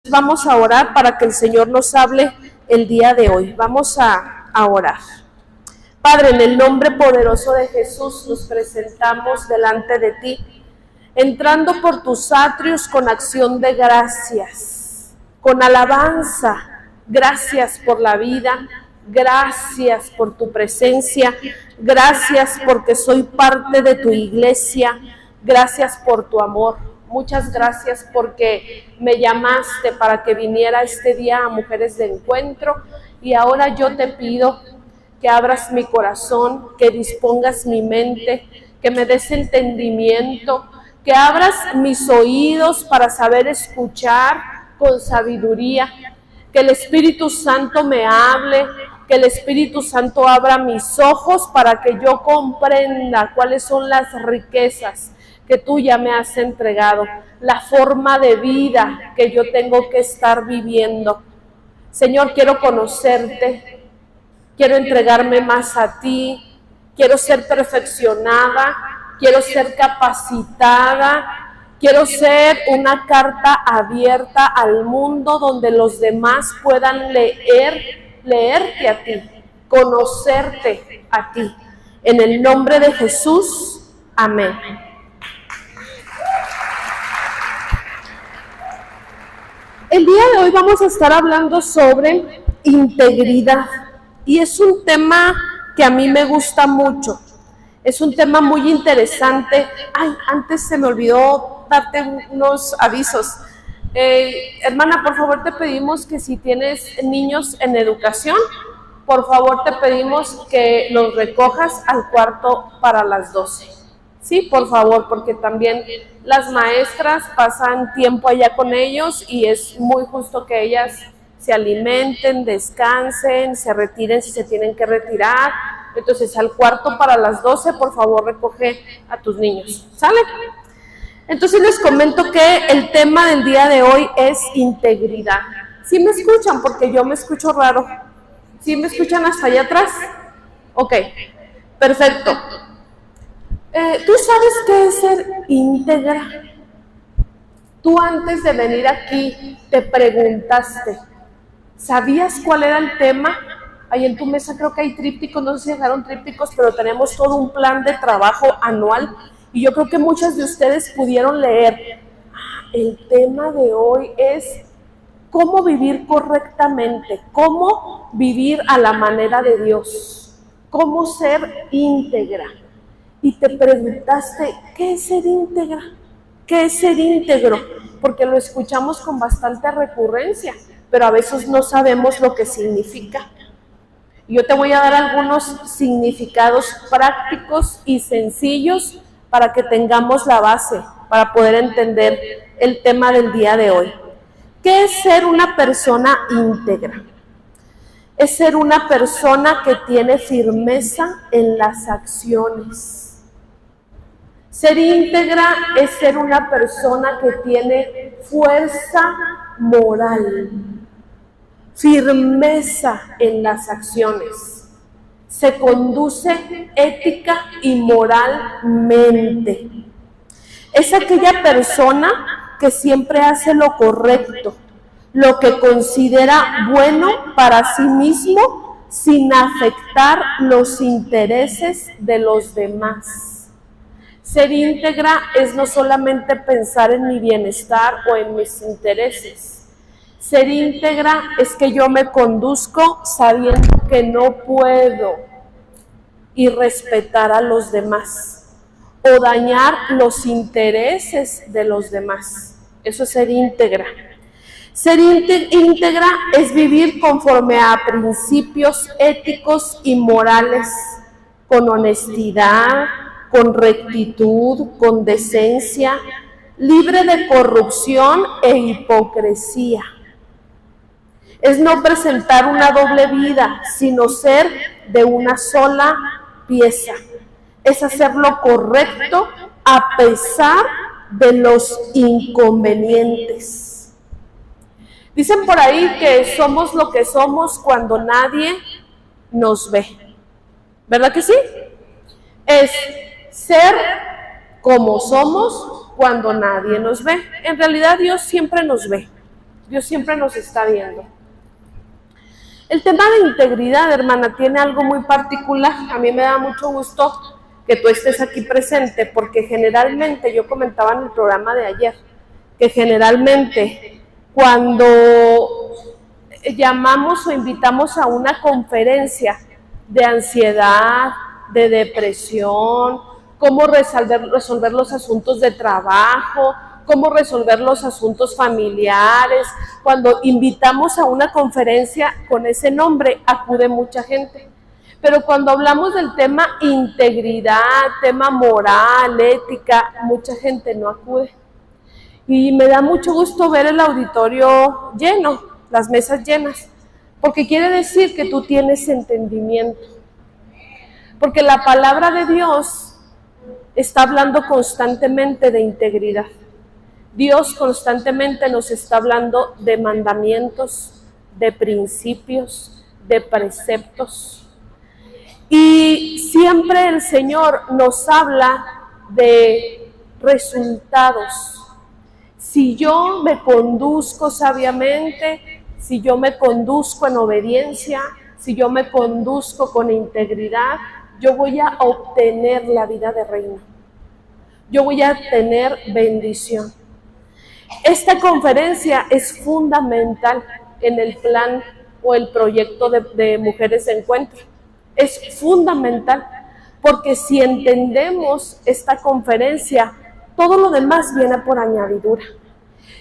Vamos a orar para que el Señor nos hable el día de hoy. Vamos a orar. Padre, en el nombre poderoso de Jesús nos presentamos delante de ti, entrando por tus atrios con acción de gracias, con alabanza. Gracias por la vida, gracias por tu presencia, gracias porque soy parte de tu iglesia, gracias por tu amor. Muchas gracias porque me llamaste para que viniera este día a Mujeres de Encuentro, y ahora yo te pido que abras mi corazón, que dispongas mi mente, que me des entendimiento, que abras mis oídos para saber escuchar con sabiduría, que el Espíritu Santo me hable, que el Espíritu Santo abra mis ojos para que yo comprenda cuáles son las riquezas que tú ya me has entregado, la forma de vida que yo tengo que estar viviendo. Señor, quiero conocerte, quiero entregarme más a ti, quiero ser perfeccionada, quiero ser capacitada, quiero ser una carta abierta al mundo donde los demás puedan leerte a ti, conocerte a ti. En el nombre de Jesús, amén. El día de hoy vamos a estar hablando sobre integridad, y es un tema que a mí me gusta mucho, es un tema muy interesante. Ay, antes se me olvidó darte unos avisos. Hermana, por favor te pedimos que si tienes niños en educación, por favor te pedimos que los recojas al cuarto para las 12. Sí, por favor, porque también las maestras pasan tiempo allá con ellos y es muy justo que ellas se alimenten, descansen, se retiren si se tienen que retirar. Entonces, al cuarto para las 12, por favor, recoge a tus niños. ¿Sale? Entonces, les comento que el tema del día de hoy es integridad. ¿Sí me escuchan? Porque yo me escucho raro. ¿Sí me escuchan hasta allá atrás? Ok, perfecto. ¿Tú sabes qué es ser íntegra? Tú antes de venir aquí te preguntaste, ¿sabías cuál era el tema? Ahí en tu mesa creo que hay trípticos, no sé si dejaron trípticos, pero tenemos todo un plan de trabajo anual y yo creo que muchas de ustedes pudieron leer. El tema de hoy es cómo vivir correctamente, cómo vivir a la manera de Dios, cómo ser íntegra. Y te preguntaste, ¿qué es ser íntegra? ¿Qué es ser íntegro? Porque lo escuchamos con bastante recurrencia, pero a veces no sabemos lo que significa. Yo te voy a dar algunos significados prácticos y sencillos para que tengamos la base, para poder entender el tema del día de hoy. ¿Qué es ser una persona íntegra? Es ser una persona que tiene firmeza en las acciones. Ser íntegra es ser una persona que tiene fuerza moral, firmeza en las acciones, se conduce ética y moralmente. Es aquella persona que siempre hace lo correcto, lo que considera bueno para sí mismo sin afectar los intereses de los demás. Ser íntegra es no solamente pensar en mi bienestar o en mis intereses. Ser íntegra es que yo me conduzco sabiendo que no puedo irrespetar a los demás o dañar los intereses de los demás. Eso es ser íntegra. Ser íntegra es vivir conforme a principios éticos y morales, con honestidad, con rectitud, con decencia, libre de corrupción e hipocresía. Es no presentar una doble vida, sino ser de una sola pieza. Es hacer lo correcto a pesar de los inconvenientes. Dicen por ahí que somos lo que somos cuando nadie nos ve. ¿Verdad que sí? Es ser como somos cuando nadie nos ve. En realidad Dios siempre nos ve. Dios siempre nos está viendo. El tema de integridad, hermana, tiene algo muy particular. A mí me da mucho gusto que tú estés aquí presente, porque generalmente, yo comentaba en el programa de ayer, que generalmente cuando llamamos o invitamos a una conferencia de ansiedad, de depresión, cómo resolver los asuntos de trabajo, cómo resolver los asuntos familiares. Cuando invitamos a una conferencia con ese nombre, acude mucha gente. Pero cuando hablamos del tema integridad, tema moral, ética, mucha gente no acude. Y me da mucho gusto ver el auditorio lleno, las mesas llenas, porque quiere decir que tú tienes entendimiento. Porque la palabra de Dios está hablando constantemente de integridad. Dios constantemente nos está hablando de mandamientos, de principios, de preceptos. Y siempre el Señor nos habla de resultados. Si yo me conduzco sabiamente, si yo me conduzco en obediencia, si yo me conduzco con integridad, yo voy a obtener la vida de reino. Yo voy a tener bendición. Esta conferencia es fundamental en el plan o el proyecto de Mujeres de Encuentro. Es fundamental porque si entendemos esta conferencia, todo lo demás viene por añadidura.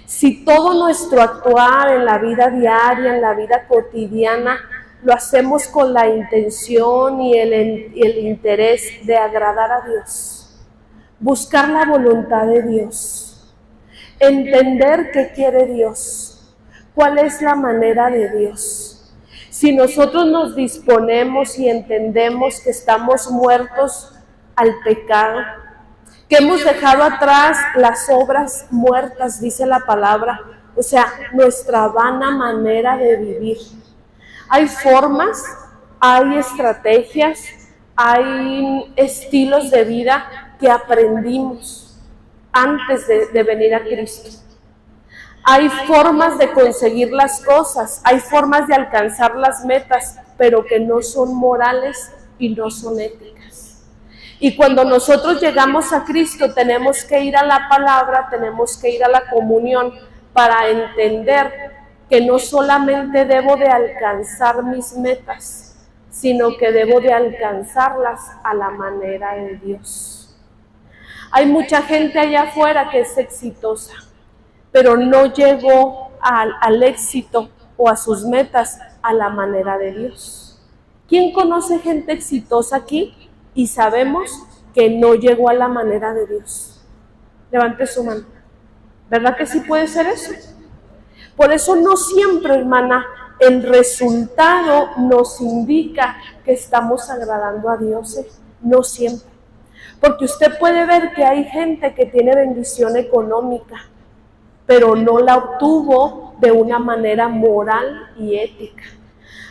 Si todo nuestro actuar en la vida diaria, en la vida cotidiana, lo hacemos con la intención y el interés de agradar a Dios, buscar la voluntad de Dios, entender qué quiere Dios, cuál es la manera de Dios. Si nosotros nos disponemos y entendemos que estamos muertos al pecado, que hemos dejado atrás las obras muertas, dice la palabra, o sea, nuestra vana manera de vivir. Hay formas, hay estrategias, hay estilos de vida que aprendimos antes de venir a Cristo. Hay formas de conseguir las cosas, hay formas de alcanzar las metas, pero que no son morales y no son éticas. Y cuando nosotros llegamos a Cristo, tenemos que ir a la palabra, tenemos que ir a la comunión para entender que no solamente debo de alcanzar mis metas, sino que debo de alcanzarlas a la manera de Dios. Hay mucha gente allá afuera que es exitosa, pero no llegó al éxito o a sus metas a la manera de Dios. ¿Quién conoce gente exitosa aquí y sabemos que no llegó a la manera de Dios? Levante su mano. ¿Verdad que sí puede ser eso? Por eso no siempre, hermana, el resultado nos indica que estamos agradando a Dios, no siempre. Porque usted puede ver que hay gente que tiene bendición económica, pero no la obtuvo de una manera moral y ética.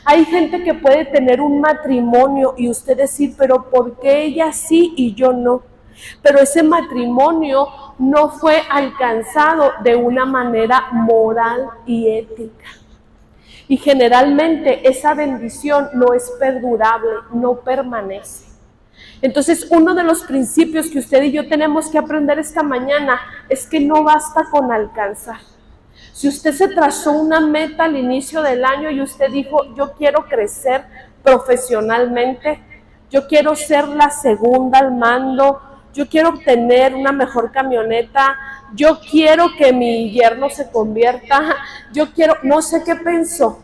Hay gente que puede tener un matrimonio y usted decir, pero ¿por qué ella sí y yo no? Pero ese matrimonio no fue alcanzado de una manera moral y ética. Y generalmente esa bendición no es perdurable, no permanece. Entonces, uno de los principios que usted y yo tenemos que aprender esta mañana es que no basta con alcanzar. Si usted se trazó una meta al inicio del año y usted dijo, yo quiero crecer profesionalmente, yo quiero ser la segunda al mando, yo quiero obtener una mejor camioneta, yo quiero que mi yerno se convierta, yo quiero, no sé qué pensó,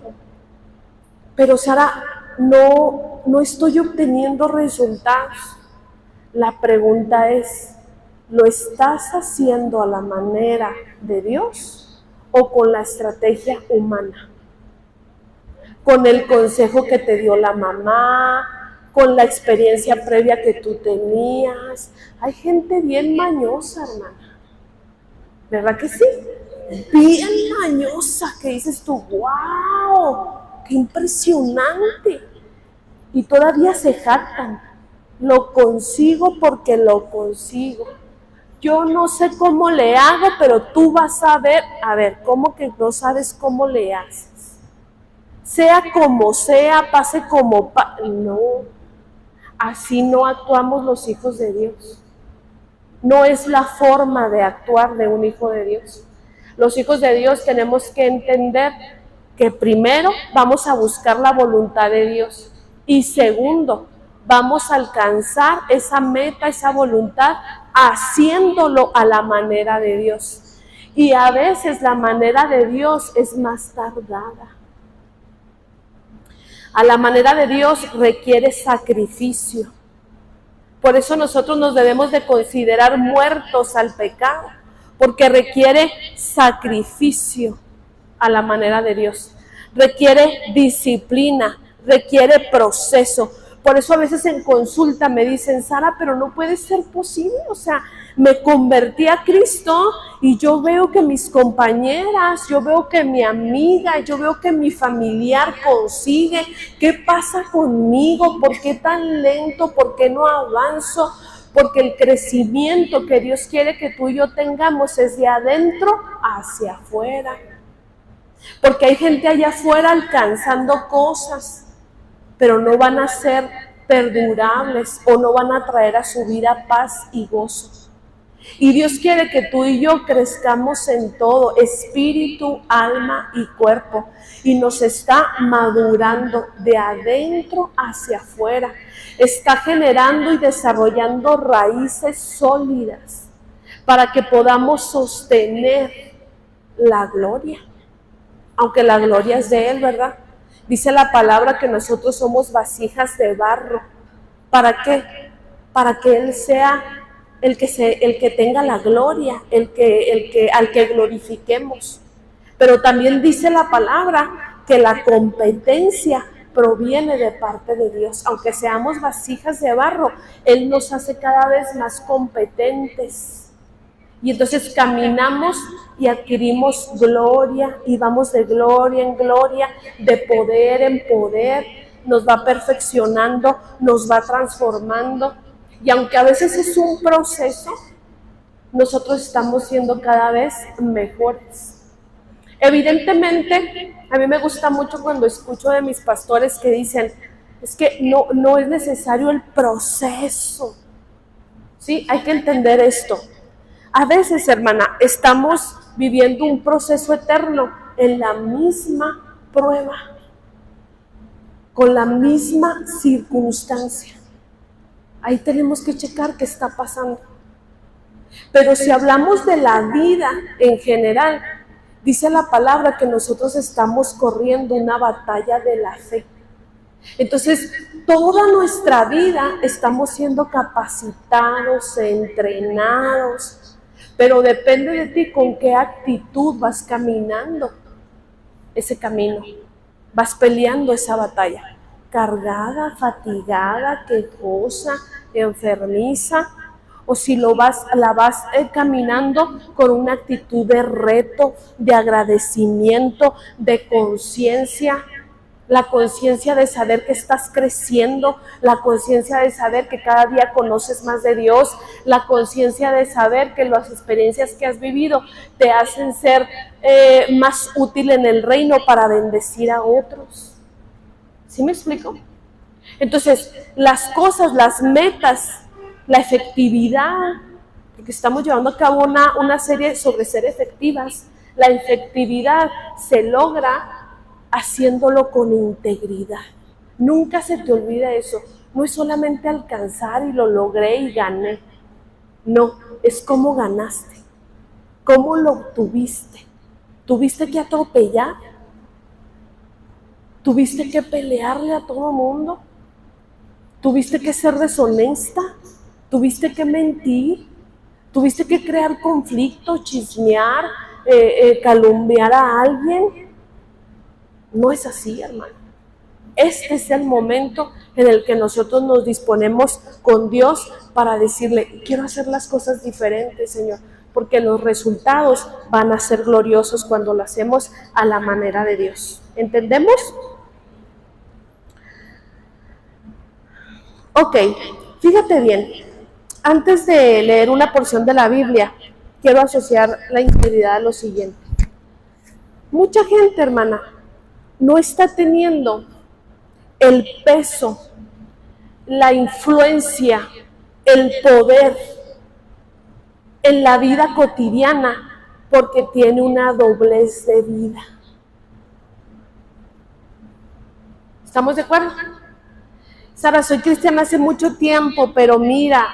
pero Sara, no estoy obteniendo resultados. La pregunta es, ¿lo estás haciendo a la manera de Dios o con la estrategia humana? Con el consejo que te dio la mamá, con la experiencia previa que tú tenías. Hay gente bien mañosa, hermana. ¿Verdad que sí? Bien mañosa, que dices tú, ¡wow! ¡Qué impresionante! Y todavía se jactan. Lo consigo porque lo consigo. yo no sé cómo le hago, pero tú vas a ver, ¿cómo que no sabes cómo le haces? Sea como sea, pase como no, así no actuamos los hijos de Dios. No es la forma de actuar de un hijo de Dios. Los hijos de Dios tenemos que entender que primero vamos a buscar la voluntad de Dios y segundo, vamos a alcanzar esa meta, esa voluntad, haciéndolo a la manera de Dios. Y a veces la manera de Dios es más tardada. A la manera de Dios requiere sacrificio. Por eso nosotros nos debemos de considerar muertos al pecado, porque requiere sacrificio a la manera de Dios. Requiere disciplina, requiere proceso. Por eso a veces en consulta me dicen, Sara, pero no puede ser posible, o sea, me convertí a Cristo y yo veo que mis compañeras, yo veo que mi amiga, yo veo que mi familiar consigue. ¿Qué pasa conmigo? ¿Por qué tan lento? ¿Por qué no avanzo? Porque el crecimiento que Dios quiere que tú y yo tengamos es de adentro hacia afuera. Porque hay gente allá afuera alcanzando cosas, pero no van a ser perdurables o no van a traer a su vida paz y gozo. Y Dios quiere que tú y yo crezcamos en todo, espíritu, alma y cuerpo. Y nos está madurando de adentro hacia afuera. Está generando y desarrollando raíces sólidas para que podamos sostener la gloria. Aunque la gloria es de Él, ¿verdad? Dice la palabra que nosotros somos vasijas de barro. ¿Para qué? Para que Él sea el que tenga la gloria, al que glorifiquemos. Pero también dice la palabra que la competencia proviene de parte de Dios. Aunque seamos vasijas de barro, Él nos hace cada vez más competentes. Y entonces caminamos y adquirimos gloria y vamos de gloria en gloria, de poder en poder, nos va perfeccionando, nos va transformando. Y aunque a veces es un proceso, nosotros estamos siendo cada vez mejores. Evidentemente, a mí me gusta mucho cuando escucho de mis pastores que dicen, es que no es necesario el proceso. Sí, hay que entender esto. A veces, hermana, estamos viviendo un proceso eterno en la misma prueba, con la misma circunstancia. Ahí tenemos que checar qué está pasando. Pero si hablamos de la vida en general, dice la palabra que nosotros estamos corriendo una batalla de la fe. Entonces, toda nuestra vida estamos siendo capacitados, entrenados, pero depende de ti con qué actitud vas caminando ese camino, vas peleando esa batalla, cargada, fatigada, quejosa, enfermiza, o si la vas caminando con una actitud de reto, de agradecimiento, de conciencia. La conciencia de saber que estás creciendo, la conciencia de saber que cada día conoces más de Dios, la conciencia de saber que las experiencias que has vivido te hacen ser más útil en el reino para bendecir a otros. ¿Sí me explico? Entonces, las cosas, las metas, la efectividad, porque estamos llevando a cabo una serie sobre ser efectivas, la efectividad se logra haciéndolo con integridad. Nunca se te olvide eso. No es solamente alcanzar y lo logré y gané. No, es cómo ganaste, cómo lo obtuviste. ¿Tuviste que atropellar? ¿Tuviste que pelearle a todo el mundo? ¿Tuviste que ser deshonesta? ¿Tuviste que mentir? ¿Tuviste que crear conflicto, chismear, calumniar a alguien? No es así, hermano. Este es el momento en el que nosotros nos disponemos con Dios para decirle, quiero hacer las cosas diferentes, Señor, porque los resultados van a ser gloriosos cuando lo hacemos a la manera de Dios. ¿Entendemos? Ok, fíjate bien. Antes de leer una porción de la Biblia, quiero asociar la integridad a lo siguiente. Mucha gente, hermana, no está teniendo el peso, la influencia, el poder en la vida cotidiana porque tiene una doblez de vida. ¿Estamos de acuerdo? Sara, soy cristiana hace mucho tiempo, pero mira,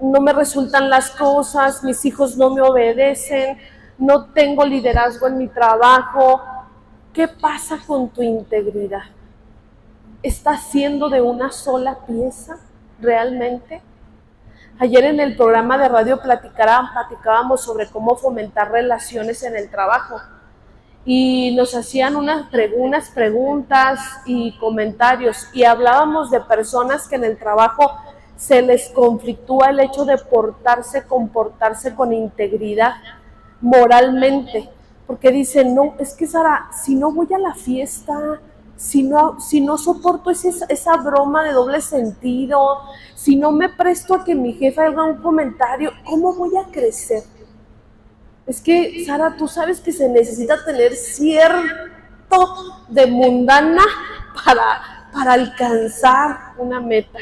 no me resultan las cosas, mis hijos no me obedecen, no tengo liderazgo en mi trabajo. ¿Qué pasa con tu integridad? ¿Estás siendo de una sola pieza realmente? Ayer en el programa de radio platicábamos sobre cómo fomentar relaciones en el trabajo y nos hacían unas preguntas y comentarios y hablábamos de personas que en el trabajo se les conflictúa el hecho de comportarse con integridad moralmente, porque dicen, no, es que Sara, si no voy a la fiesta, si no soporto esa broma de doble sentido, si no me presto a que mi jefe haga un comentario, ¿cómo voy a crecer? Es que, Sara, tú sabes que se necesita tener cierto de mundana para alcanzar una meta.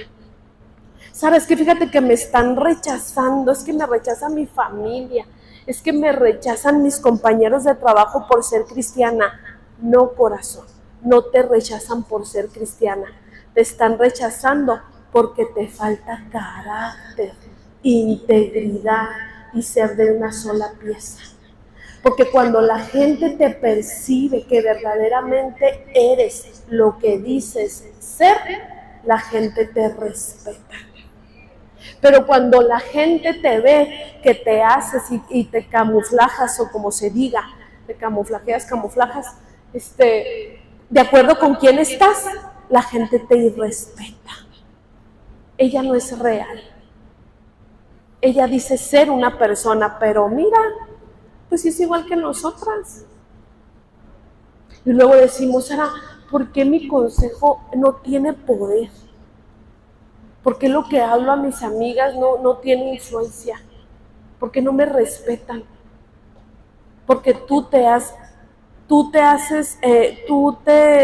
Sara, es que fíjate que me están rechazando, es que me rechaza mi familia, es que me rechazan mis compañeros de trabajo por ser cristiana. No, corazón, no te rechazan por ser cristiana, te están rechazando porque te falta carácter, integridad y ser de una sola pieza. Porque cuando la gente te percibe que verdaderamente eres lo que dices ser, la gente te respeta. Pero cuando la gente te ve que te haces y te camuflajas, o como se diga, te camuflajeas, de acuerdo con quién estás, la gente te irrespeta. Ella no es real. Ella dice ser una persona, pero mira, pues es igual que nosotras. Y luego decimos, Sara, ¿por qué mi consejo no tiene poder? ¿Por qué lo que hablo a mis amigas no tiene influencia? ¿Por qué no me respetan? Porque tú te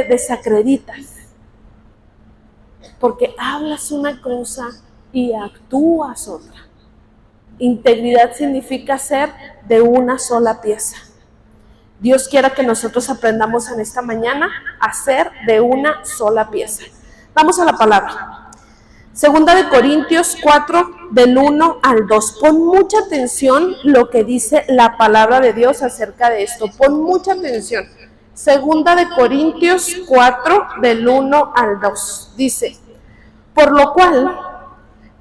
desacreditas. Porque hablas una cosa y actúas otra. Integridad significa ser de una sola pieza. Dios quiera que nosotros aprendamos en esta mañana a ser de una sola pieza. Vamos a la palabra. Segunda de Corintios 4, del 1 al 2. Pon mucha atención lo que dice la palabra de Dios acerca de esto. Pon mucha atención. Segunda de Corintios 4, del 1 al 2. Dice, por lo cual,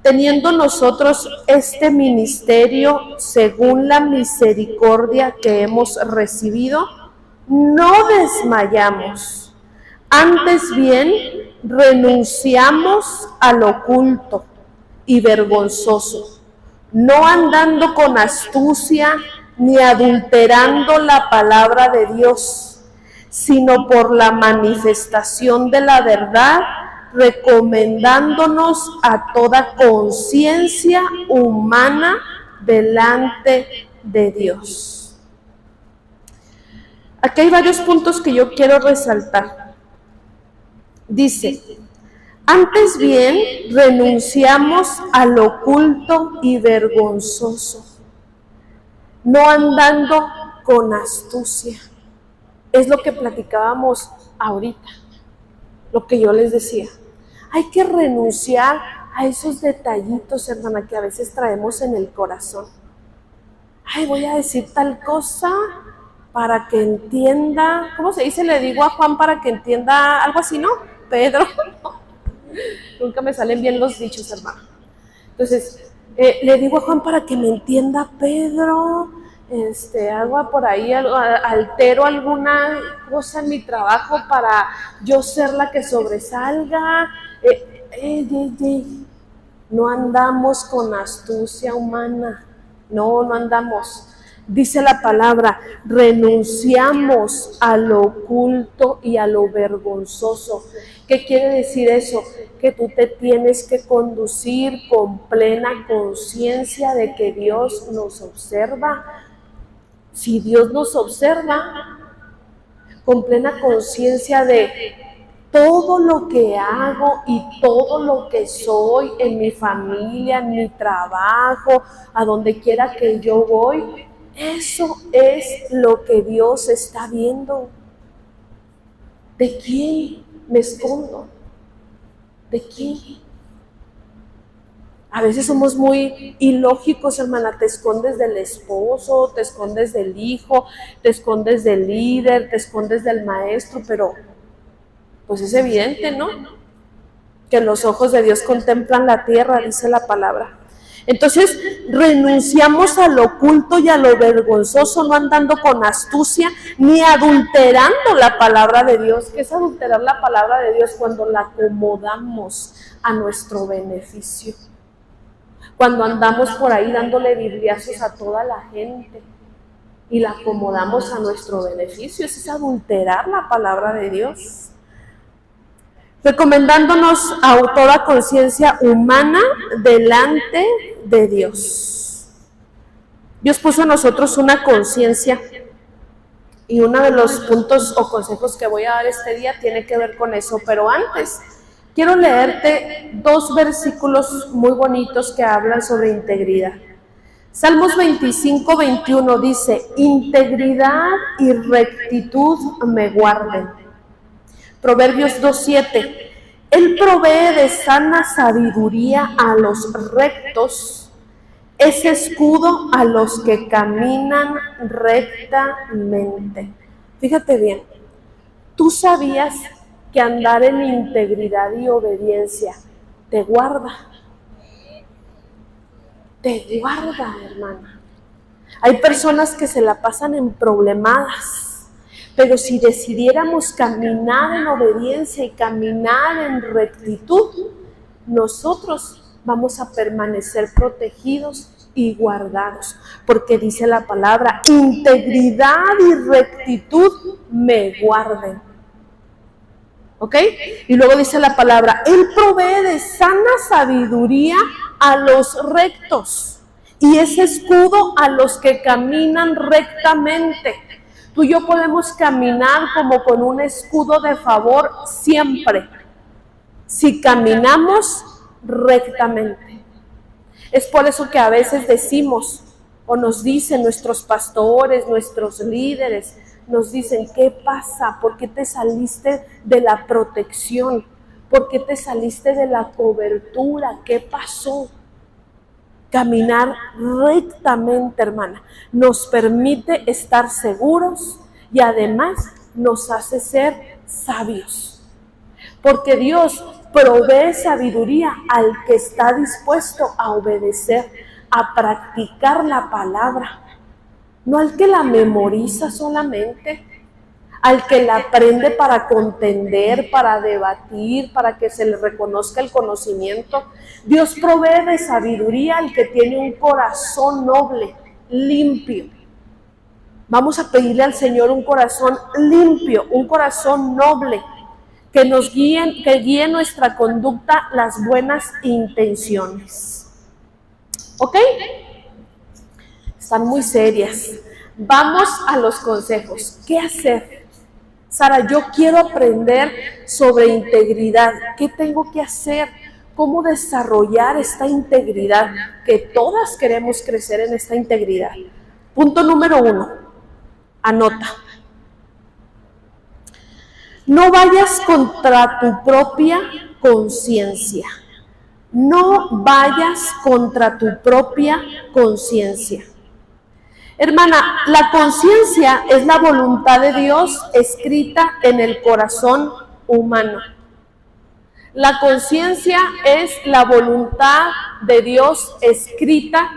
teniendo nosotros este ministerio según la misericordia que hemos recibido, no desmayamos. Antes bien, renunciamos al oculto y vergonzoso, no andando con astucia ni adulterando la palabra de Dios, sino por la manifestación de la verdad, recomendándonos a toda conciencia humana delante de Dios. Aquí hay varios puntos que yo quiero resaltar. Dice, antes bien renunciamos al oculto y vergonzoso, no andando con astucia. Es lo que platicábamos ahorita, lo que yo les decía. Hay que renunciar a esos detallitos, hermana, que a veces traemos en el corazón. Ay, voy a decir tal cosa para que entienda, ¿cómo se dice? Le digo a Juan para que entienda, algo así, ¿no? Pedro. Nunca me salen bien los dichos, hermano. Entonces, le digo a Juan para que me entienda Pedro, hago por ahí, altero alguna cosa en mi trabajo para yo ser la que sobresalga. No andamos con astucia humana, no andamos. Dice la palabra, renunciamos a lo oculto y a lo vergonzoso. ¿Qué quiere decir eso? que tú te tienes que conducir con plena conciencia de que Dios nos observa. Si Dios nos observa, con plena conciencia de todo lo que hago y todo lo que soy en mi familia, en mi trabajo, a donde quiera que yo voy, eso es lo que Dios está viendo. ¿De quién me escondo? ¿De quién? A veces somos muy ilógicos, hermana. Te escondes del esposo, te escondes del hijo, te escondes del líder, te escondes del maestro, pero pues es evidente, ¿no? Que los ojos de Dios contemplan la tierra, dice la palabra. Entonces, renunciamos a lo oculto y a lo vergonzoso, no andando con astucia, ni adulterando la palabra de Dios. ¿Qué es adulterar la palabra de Dios? Cuando la acomodamos a nuestro beneficio. Cuando andamos por ahí dándole bibliazos a toda la gente y la acomodamos a nuestro beneficio, eso es adulterar la palabra de Dios. Recomendándonos a toda conciencia humana delante de Dios. Dios puso en nosotros una conciencia, y uno de los puntos o consejos que voy a dar este día tiene que ver con eso, pero antes quiero leerte 2 versículos muy bonitos que hablan sobre integridad. Salmos 25, 21 dice: integridad y rectitud me guarden. Proverbios 2:7, Él provee de sana sabiduría a los rectos, es escudo a los que caminan rectamente. Fíjate bien, ¿tú sabías que andar en integridad y obediencia te guarda? Te guarda, hermana. Hay personas que se la pasan en problemadas. Pero si decidiéramos caminar en obediencia y caminar en rectitud, nosotros vamos a permanecer protegidos y guardados. Porque dice la palabra, integridad y rectitud me guarden. ¿Ok? Y luego dice la palabra, Él provee de sana sabiduría a los rectos y es escudo a los que caminan rectamente. Tú y yo podemos caminar como con un escudo de favor siempre, si caminamos rectamente. Es por eso que a veces decimos, o nos dicen nuestros pastores, nuestros líderes, nos dicen, ¿qué pasa? ¿Por qué te saliste de la protección? ¿Por qué te saliste de la cobertura? ¿Qué pasó? Caminar rectamente, hermana, nos permite estar seguros y además nos hace ser sabios. Porque Dios provee sabiduría al que está dispuesto a obedecer, a practicar la palabra, no al que la memoriza solamente, al que la aprende para contender, para debatir, para que se le reconozca el conocimiento. Dios provee de sabiduría al que tiene un corazón noble, limpio. Vamos a pedirle al Señor un corazón limpio, un corazón noble, que nos guíe, que guíe nuestra conducta las buenas intenciones. ¿Ok? Están muy serias. Vamos a los consejos. ¿Qué hacer? Sara, yo quiero aprender sobre integridad. ¿Qué tengo que hacer? ¿Cómo desarrollar esta integridad? Que todas queremos crecer en esta integridad. Punto número 1. Anota. No vayas contra tu propia conciencia. No vayas contra tu propia conciencia. Hermana, la conciencia es la voluntad de Dios escrita en el corazón humano. La conciencia es la voluntad de Dios escrita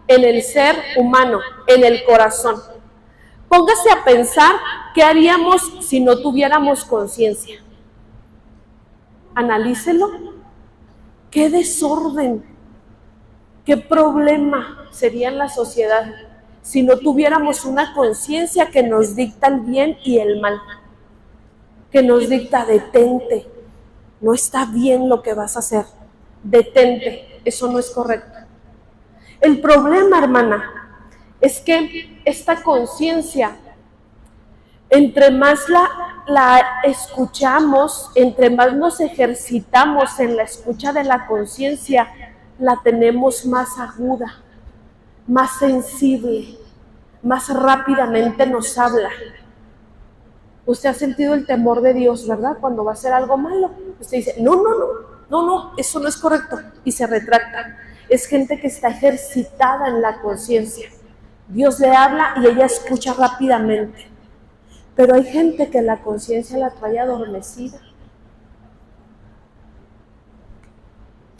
en el ser humano, en el corazón. Póngase a pensar qué haríamos si no tuviéramos conciencia. Analícelo. Qué desorden, qué problema sería en la sociedad si no tuviéramos una conciencia que nos dicta el bien y el mal, que nos dicta detente, no está bien lo que vas a hacer, detente, eso no es correcto. El problema, hermana, es que esta conciencia, entre más la escuchamos, entre más nos ejercitamos en la escucha de la conciencia, la tenemos más aguda, más sensible, más rápidamente nos habla. Usted ha sentido el temor de Dios, ¿verdad? Cuando va a hacer algo malo. Usted dice, no, eso no es correcto. Y se retracta. Es gente que está ejercitada en la conciencia. Dios le habla y ella escucha rápidamente. Pero hay gente que la conciencia la trae adormecida.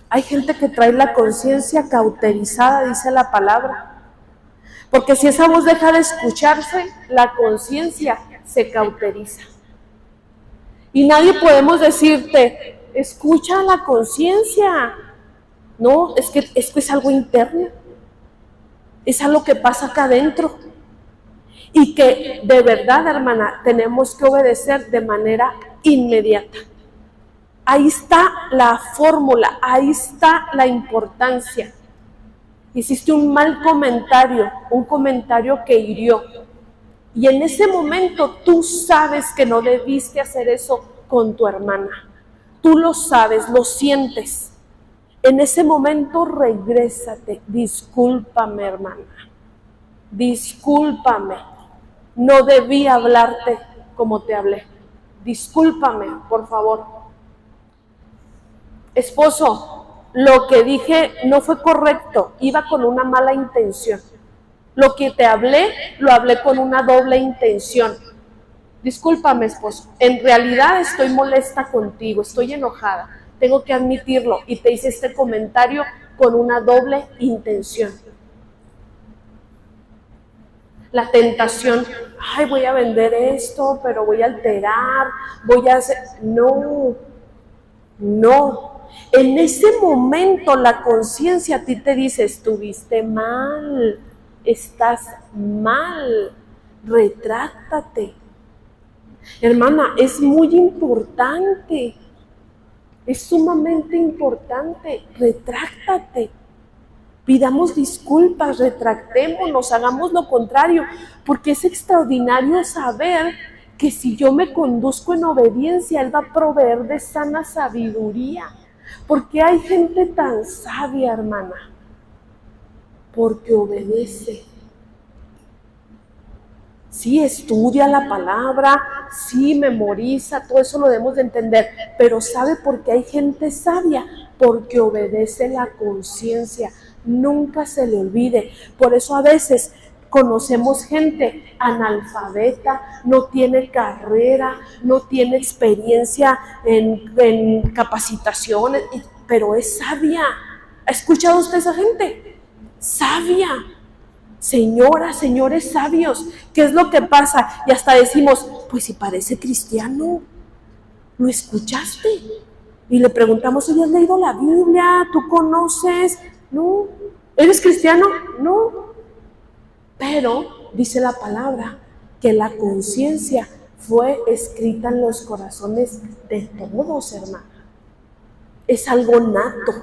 Hay gente que trae la conciencia cauterizada, dice la palabra. Porque si esa voz deja de escucharse, la conciencia se cauteriza. Y nadie podemos decirte, escucha la conciencia. No, es que es algo interno. Es algo que pasa acá adentro. Y que de verdad, hermana, tenemos que obedecer de manera inmediata. Ahí está la fórmula, ahí está la importancia. Hiciste un mal comentario, un comentario que hirió. Y en ese momento tú sabes que no debiste hacer eso con tu hermana. Tú lo sabes, lo sientes. En ese momento regrésate. Discúlpame, hermana. Discúlpame. No debí hablarte como te hablé. Discúlpame, por favor. Esposo, lo que dije no fue correcto. Iba con una mala intención. Lo que te hablé, lo hablé con una doble intención. Discúlpame, esposo. En realidad estoy molesta contigo, estoy enojada. Tengo que admitirlo y te hice este comentario con una doble intención. La tentación, ay, voy a vender esto, pero voy a alterar, voy a hacer... No. En ese momento la conciencia a ti te dice, estuviste mal. Estás mal, retráctate. Hermana, es muy importante, es sumamente importante, retráctate. Pidamos disculpas, retractémonos, hagamos lo contrario, porque es extraordinario saber que si yo me conduzco en obediencia, Él va a proveer de sana sabiduría. Porque hay gente tan sabia, hermana, porque obedece. Sí, estudia la palabra, sí, memoriza, todo eso lo debemos de entender, pero ¿sabe por qué hay gente sabia? Porque obedece la conciencia, nunca se le olvide. Por eso a veces conocemos gente analfabeta, no tiene carrera, no tiene experiencia en capacitaciones, pero es sabia. ¿Ha escuchado usted a esa gente? Sabia. Señoras, señores sabios, ¿qué es lo que pasa? Y hasta decimos, pues si parece cristiano, ¿lo escuchaste? Y le preguntamos, ¿has leído la Biblia? ¿Tú conoces? No. ¿Eres cristiano? No. Pero dice la palabra que la conciencia fue escrita en los corazones de todos, hermano. Es algo nato.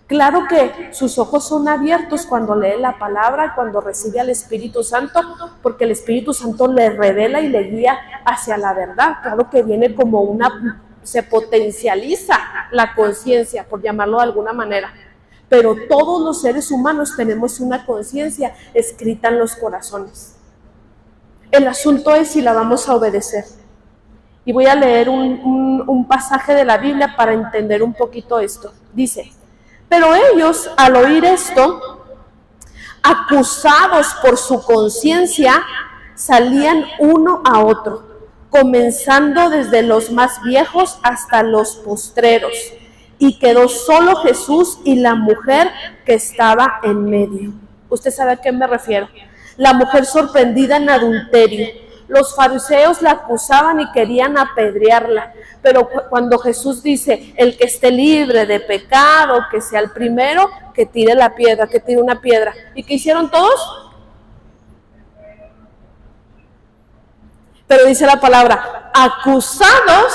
Claro que sus ojos son abiertos cuando lee la palabra, cuando recibe al Espíritu Santo, porque el Espíritu Santo le revela y le guía hacia la verdad. Claro que viene como se potencializa la conciencia, por llamarlo de alguna manera. Pero todos los seres humanos tenemos una conciencia escrita en los corazones. El asunto es si la vamos a obedecer. Y voy a leer un pasaje de la Biblia para entender un poquito esto. Dice: pero ellos, al oír esto, acusados por su conciencia, salían uno a otro, comenzando desde los más viejos hasta los postreros, y quedó solo Jesús y la mujer que estaba en medio. ¿Usted sabe a qué me refiero? La mujer sorprendida en adulterio. Los fariseos la acusaban y querían apedrearla, pero cuando Jesús dice, el que esté libre de pecado, que sea el primero, que tire la piedra, que tire una piedra. ¿Y qué hicieron todos? Pero dice la palabra, acusados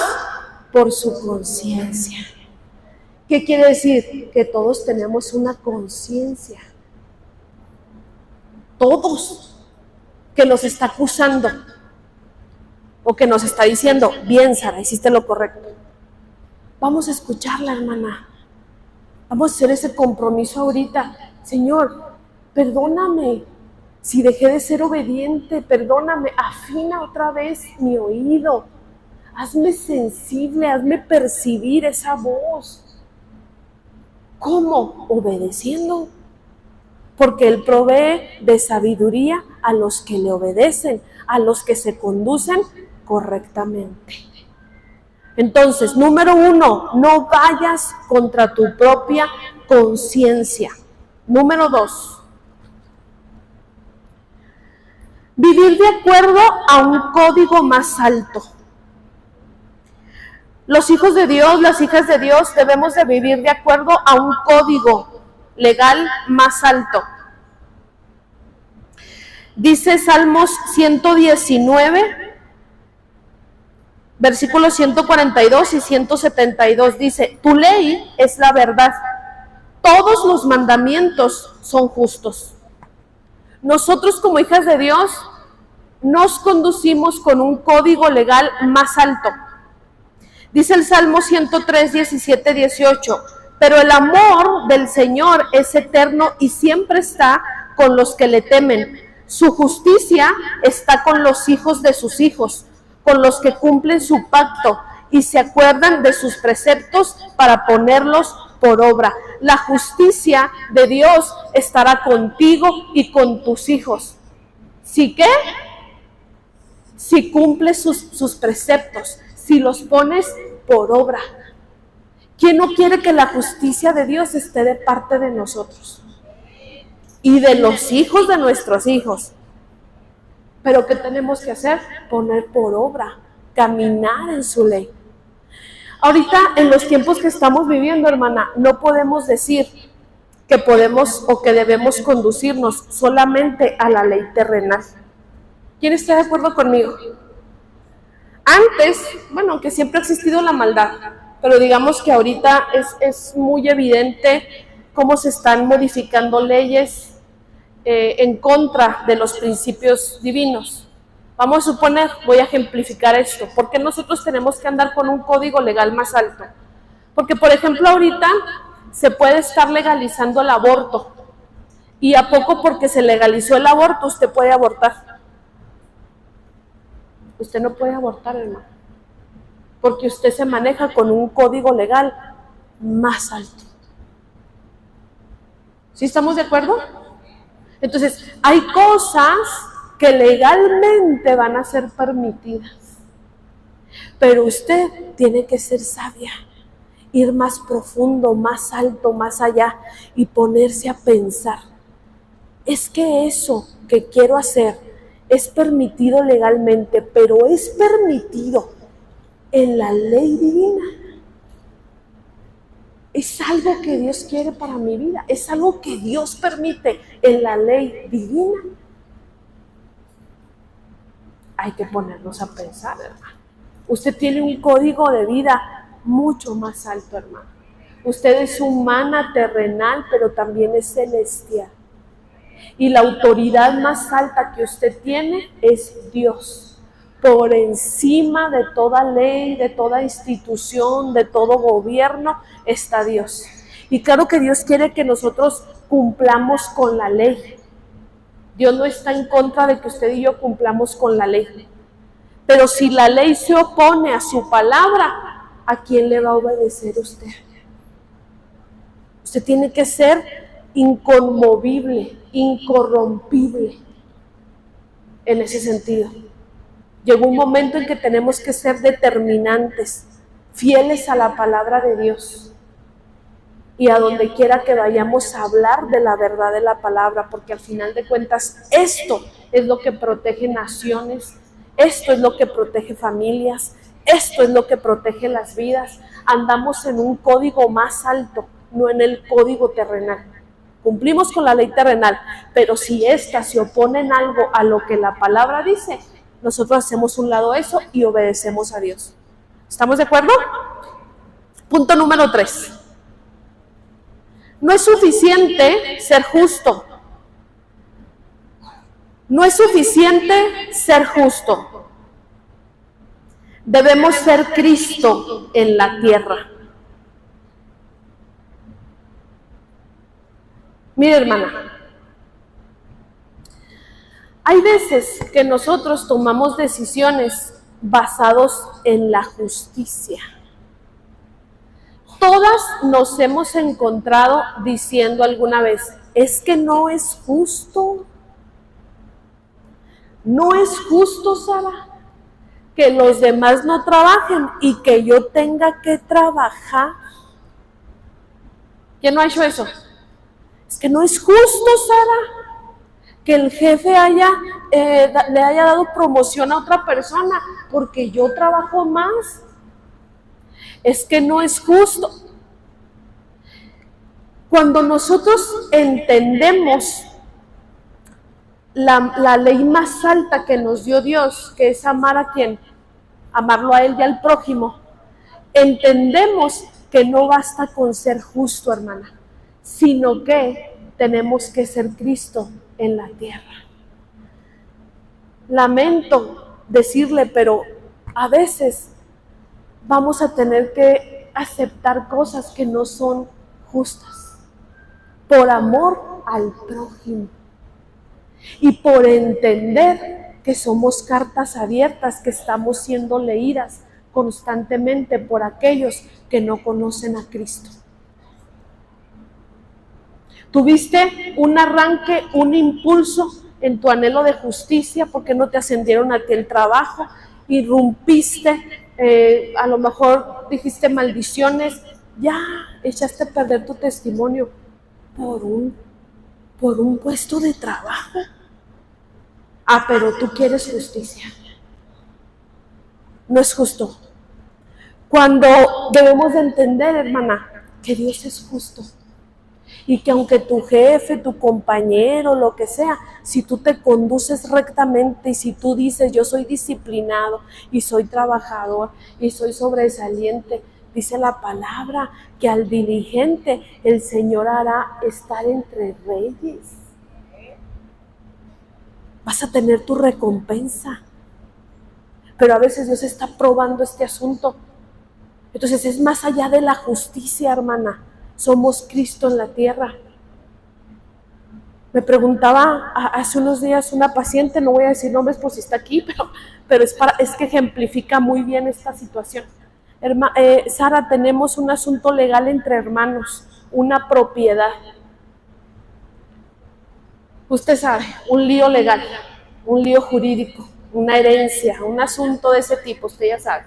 por su conciencia. ¿Qué quiere decir? Que todos tenemos una conciencia. Todos. Que nos está acusando. O que nos está diciendo, bien, Sara, hiciste lo correcto. Vamos a escucharla, hermana. Vamos a hacer ese compromiso ahorita. Señor, perdóname. Si dejé de ser obediente, perdóname. Afina otra vez mi oído. Hazme sensible, hazme percibir esa voz. ¿Cómo? Obedeciendo. Porque Él provee de sabiduría a los que le obedecen, a los que se conducen correctamente. Entonces, número 1, no vayas contra tu propia conciencia. Número 2, vivir de acuerdo a un código más alto. Los hijos de Dios, las hijas de Dios, debemos de vivir de acuerdo a un código legal más alto. Dice Salmos 119, versículos 142 y 172, dice, tu ley es la verdad, todos los mandamientos son justos. Nosotros como hijas de Dios nos conducimos con un código legal más alto. Dice el Salmo 103, 17, 18, pero el amor del Señor es eterno y siempre está con los que le temen. Su justicia está con los hijos de sus hijos, con los que cumplen su pacto y se acuerdan de sus preceptos para ponerlos por obra. La justicia de Dios estará contigo y con tus hijos. ¿Sí qué? Si cumples sus preceptos, si los pones por obra. ¿Quién no quiere que la justicia de Dios esté de parte de nosotros? Y de los hijos de nuestros hijos. Pero ¿qué tenemos que hacer? Poner por obra, caminar en su ley. Ahorita, en los tiempos que estamos viviendo, hermana, no podemos decir que podemos o que debemos conducirnos solamente a la ley terrenal. ¿Quién está de acuerdo conmigo? Antes, bueno, aunque siempre ha existido la maldad, pero digamos que ahorita es muy evidente cómo se están modificando leyes en contra de los principios divinos. Vamos a suponer, voy a ejemplificar esto, ¿por qué nosotros tenemos que andar con un código legal más alto? Porque, por ejemplo, ahorita se puede estar legalizando el aborto, y a poco porque se legalizó el aborto, usted puede abortar. Usted no puede abortar, hermano, porque usted se maneja con un código legal más alto. ¿Sí estamos de acuerdo? Entonces, hay cosas que legalmente van a ser permitidas, pero usted tiene que ser sabia, ir más profundo, más alto, más allá y ponerse a pensar, es que eso que quiero hacer es permitido legalmente, pero es permitido en la ley divina. Es algo que Dios quiere para mi vida, es algo que Dios permite en la ley divina. Hay que ponernos a pensar, hermano. Usted tiene un código de vida mucho más alto, hermano. Usted es humana, terrenal, pero también es celestial. Y la autoridad más alta que usted tiene es Dios. Por encima de toda ley, de toda institución, de todo gobierno, está Dios. Y claro que Dios quiere que nosotros cumplamos con la ley. Dios no está en contra de que usted y yo cumplamos con la ley. Pero si la ley se opone a su palabra, ¿a quién le va a obedecer usted? Usted tiene que ser inconmovible, incorrompible en ese sentido. Llegó un momento en que tenemos que ser determinantes, fieles a la palabra de Dios. Y a donde quiera que vayamos a hablar de la verdad de la palabra, porque al final de cuentas esto es lo que protege naciones, esto es lo que protege familias, esto es lo que protege las vidas. Andamos en un código más alto, no en el código terrenal. Cumplimos con la ley terrenal, pero si ésta se opone en algo a lo que la palabra dice, nosotros hacemos un lado eso y obedecemos a Dios. ¿Estamos de acuerdo? Punto número 3. No es suficiente ser justo. No es suficiente ser justo. Debemos ser Cristo en la tierra. Mire, hermana, hay veces que nosotros tomamos decisiones basados en la justicia. Todas nos hemos encontrado diciendo alguna vez, es que no es justo. No es justo, Sara, que los demás no trabajen y que yo tenga que trabajar. ¿Quién no ha hecho eso? Es que no es justo, Sara, que el jefe le haya dado promoción a otra persona porque yo trabajo más. Es que no es justo. Cuando nosotros entendemos la ley más alta que nos dio Dios, que es amar a quien, amarlo a Él y al prójimo, entendemos que no basta con ser justo, hermana, sino que tenemos que ser Cristo en la tierra. Lamento decirle, pero a veces vamos a tener que aceptar cosas que no son justas, por amor al prójimo y por entender que somos cartas abiertas, que estamos siendo leídas constantemente por aquellos que no conocen a Cristo. Tuviste un arranque, un impulso en tu anhelo de justicia porque no te ascendieron a ti el trabajo, irrumpiste, a lo mejor dijiste maldiciones, ya echaste a perder tu testimonio por un puesto de trabajo. Ah, pero tú quieres justicia. No es justo. Cuando debemos de entender, hermana, que Dios es justo. Y que aunque tu jefe, tu compañero, lo que sea, si tú te conduces rectamente y si tú dices, yo soy disciplinado y soy trabajador y soy sobresaliente, dice la palabra que al diligente el Señor hará estar entre reyes. Vas a tener tu recompensa. Pero a veces Dios está probando este asunto. Entonces es más allá de la justicia, hermana. Somos Cristo en la tierra. Me preguntaba hace unos días una paciente, no voy a decir nombres por si está aquí, pero es que ejemplifica muy bien esta situación. Sara, tenemos un asunto legal entre hermanos, una propiedad. Usted sabe, un lío legal, un lío jurídico, una herencia, un asunto de ese tipo, usted ya sabe.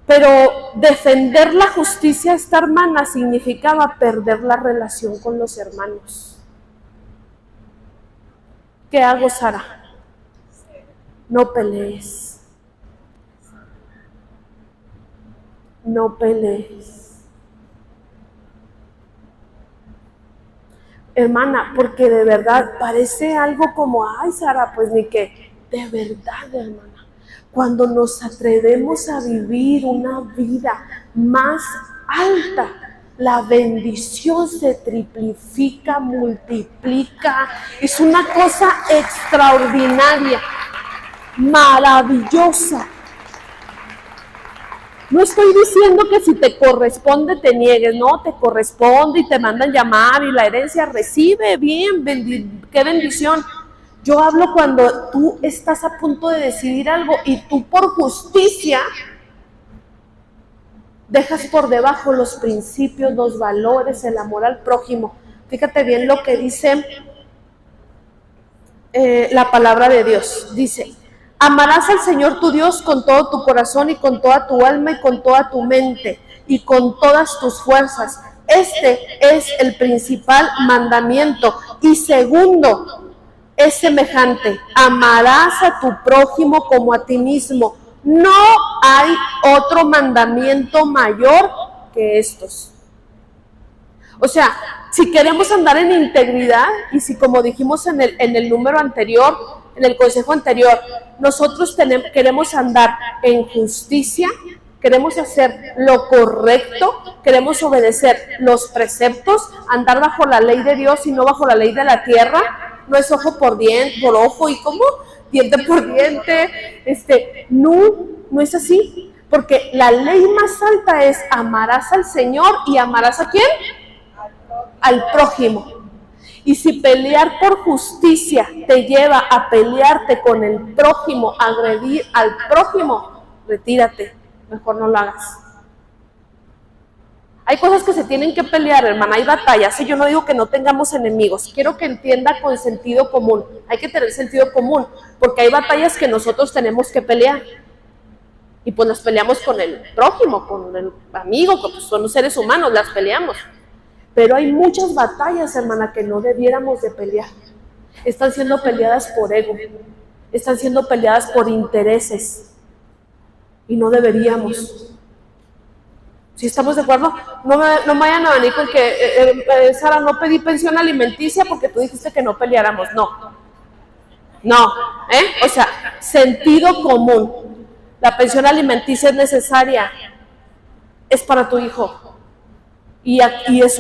Pero defender la justicia a esta hermana significaba perder la relación con los hermanos. ¿Qué hago, Sara? No pelees. No pelees. Hermana, porque de verdad parece algo como, ay, Sara, pues ni que, de verdad, hermana. Cuando nos atrevemos a vivir una vida más alta, la bendición se triplifica, multiplica, es una cosa extraordinaria, maravillosa. No estoy diciendo que si te corresponde te niegues, no, te corresponde y te mandan llamar y la herencia recibe, bien, qué bendición. Yo hablo cuando tú estás a punto de decidir algo y tú por justicia dejas por debajo los principios, los valores, el amor al prójimo. Fíjate bien lo que dice la palabra de Dios. Dice, amarás al Señor tu Dios con todo tu corazón y con toda tu alma y con toda tu mente y con todas tus fuerzas. Este es el principal mandamiento. Y segundo, es semejante, amarás a tu prójimo como a ti mismo. No hay otro mandamiento mayor que estos. O sea, si queremos andar en integridad y si, como dijimos en el número anterior, en el consejo anterior, nosotros queremos andar en justicia, queremos hacer lo correcto, queremos obedecer los preceptos, andar bajo la ley de Dios y no bajo la ley de la tierra. No es ojo por ojo y ¿cómo? Diente por diente. No es así, porque la ley más alta es amarás al Señor y amarás ¿a quién? Al prójimo. Y si pelear por justicia te lleva a pelearte con el prójimo, agredir al prójimo, retírate, mejor no lo hagas. Hay cosas que se tienen que pelear, hermana, hay batallas, y yo no digo que no tengamos enemigos, quiero que entienda con sentido común, hay que tener sentido común, porque hay batallas que nosotros tenemos que pelear, y pues las peleamos con el prójimo, con el amigo, que pues son seres humanos, las peleamos. Pero hay muchas batallas, hermana, que no debiéramos de pelear. Están siendo peleadas por ego, están siendo peleadas por intereses, y no deberíamos. ¿Sí estamos de acuerdo? No me vayan a venir con que, Sara, no pedí pensión alimenticia porque tú dijiste que no peleáramos. No, o sea, sentido común. La pensión alimenticia es necesaria, es para tu hijo. Y es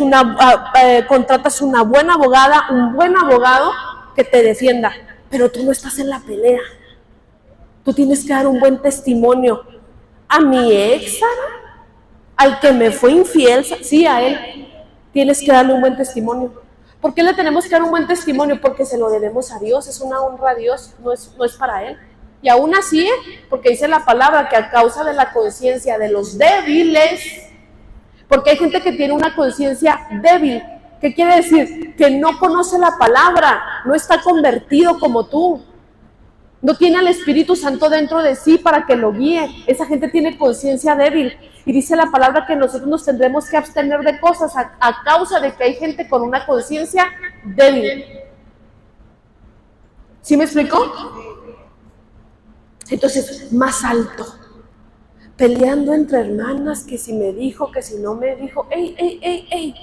contratas una buena abogada, un buen abogado que te defienda, pero tú no estás en la pelea. Tú tienes que dar un buen testimonio. A mi ex, Sara, al que me fue infiel, sí, a él, tienes que darle un buen testimonio. ¿Por qué le tenemos que dar un buen testimonio? Porque se lo debemos a Dios, es una honra a Dios, no es para él. Y aún así, porque dice la palabra que a causa de la conciencia de los débiles, porque hay gente que tiene una conciencia débil. ¿Qué quiere decir? Que no conoce la palabra, no está convertido como tú. No tiene al Espíritu Santo dentro de sí para que lo guíe. Esa gente tiene conciencia débil. Y dice la palabra que nosotros nos tendremos que abstener de cosas a causa de que hay gente con una conciencia débil. ¿Sí me explico? Entonces, más alto. Peleando entre hermanas, que si me dijo, que si no me dijo. ¡Ey!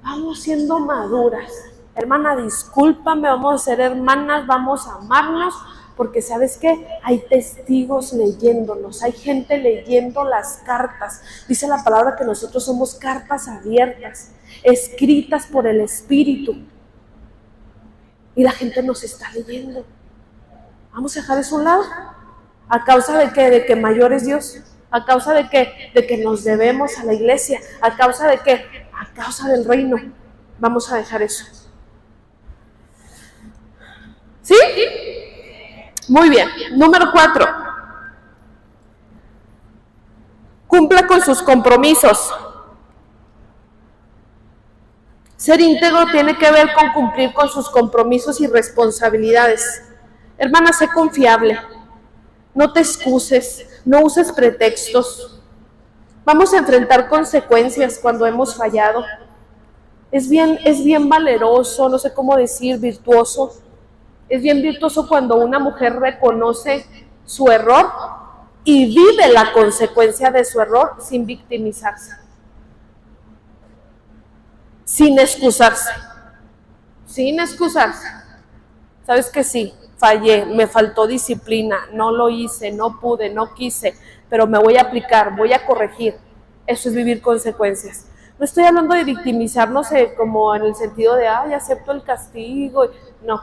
Vamos siendo maduras. Hermana, discúlpame, vamos a ser hermanas, vamos a amarnos, porque ¿sabes qué? Hay testigos leyéndonos, hay gente leyendo las cartas. Dice la palabra que nosotros somos cartas abiertas, escritas por el Espíritu. Y la gente nos está leyendo. Vamos a dejar eso a un lado. ¿A causa de qué? De que mayor es Dios. ¿A causa de qué? De que nos debemos a la iglesia. ¿A causa de qué? A causa del reino. Vamos a dejar eso. ¿Sí? Muy bien. Número 4. Cumpla con sus compromisos. Ser íntegro tiene que ver con cumplir con sus compromisos y responsabilidades. Hermana, sé confiable. No te excuses, no uses pretextos. Vamos a enfrentar consecuencias cuando hemos fallado. Es bien valeroso, no sé cómo decir, virtuoso. Es bien virtuoso cuando una mujer reconoce su error y vive la consecuencia de su error sin victimizarse, sin excusarse. ¿Sabes que sí? Fallé, me faltó disciplina, no lo hice, no pude, no quise, pero me voy a aplicar, voy a corregir. Eso es vivir consecuencias. No estoy hablando de victimizarnos como en el sentido de, acepto el castigo. No,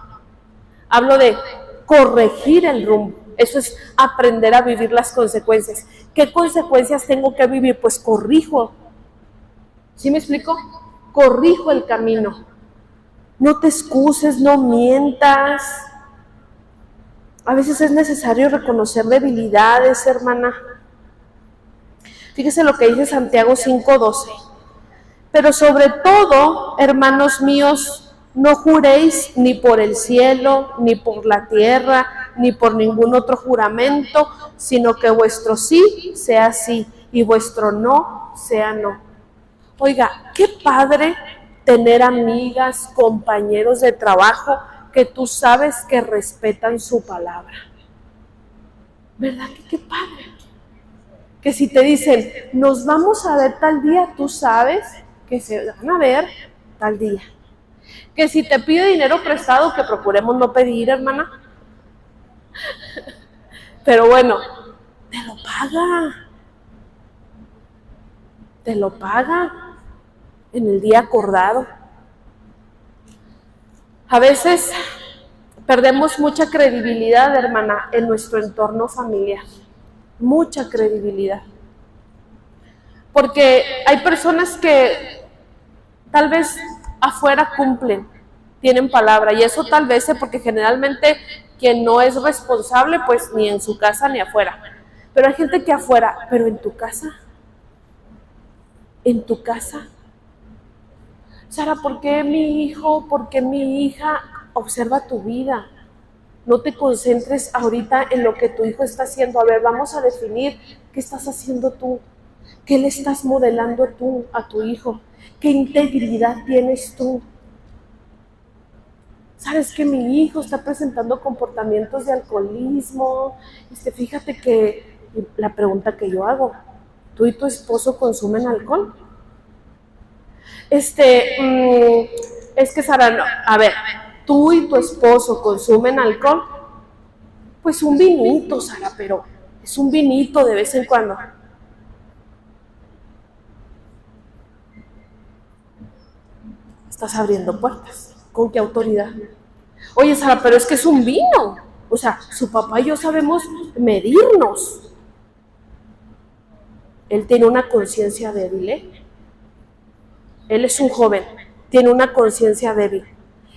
hablo de corregir el rumbo. Eso es aprender a vivir las consecuencias. ¿Qué consecuencias tengo que vivir? Pues corrijo. ¿Sí me explico? Corrijo el camino. No te excuses, no mientas. A veces es necesario reconocer debilidades, hermana. Fíjese lo que dice Santiago 5:12. Pero sobre todo, hermanos míos, no juréis ni por el cielo, ni por la tierra, ni por ningún otro juramento, sino que vuestro sí sea sí y vuestro no sea no. Oiga, qué padre tener amigas, compañeros de trabajo que tú sabes que respetan su palabra. ¿Verdad que qué padre? Que si te dicen, nos vamos a ver tal día, tú sabes que se van a ver tal día. Que si te pide dinero prestado, que procuremos no pedir, hermana. Pero bueno, te lo paga. te lo paga en el día acordado. A veces perdemos mucha credibilidad, hermana, en nuestro entorno familiar. Mucha credibilidad. Porque hay personas que tal vez afuera cumplen, tienen palabra, y eso tal vez es porque generalmente quien no es responsable, pues ni en su casa ni afuera. Pero hay gente que afuera, pero en tu casa, Sara, ¿por qué mi hijo, por qué mi hija? Observa tu vida. No te concentres ahorita en lo que tu hijo está haciendo. A ver, vamos a definir qué estás haciendo tú. ¿Qué le estás modelando tú a tu hijo? ¿Qué integridad tienes tú? ¿Sabes que mi hijo está presentando comportamientos de alcoholismo? Fíjate que la pregunta que yo hago, ¿tú y tu esposo consumen alcohol? Es que Sara, no. A ver, ¿tú y tu esposo consumen alcohol? Pues un vinito, Sara, pero es un vinito de vez en cuando. Estás abriendo puertas. ¿Con qué autoridad? Oye, Sara, pero es que es un vino. O sea, su papá y yo sabemos medirnos. Él tiene una conciencia débil, ¿eh? Él es un joven, tiene una conciencia débil.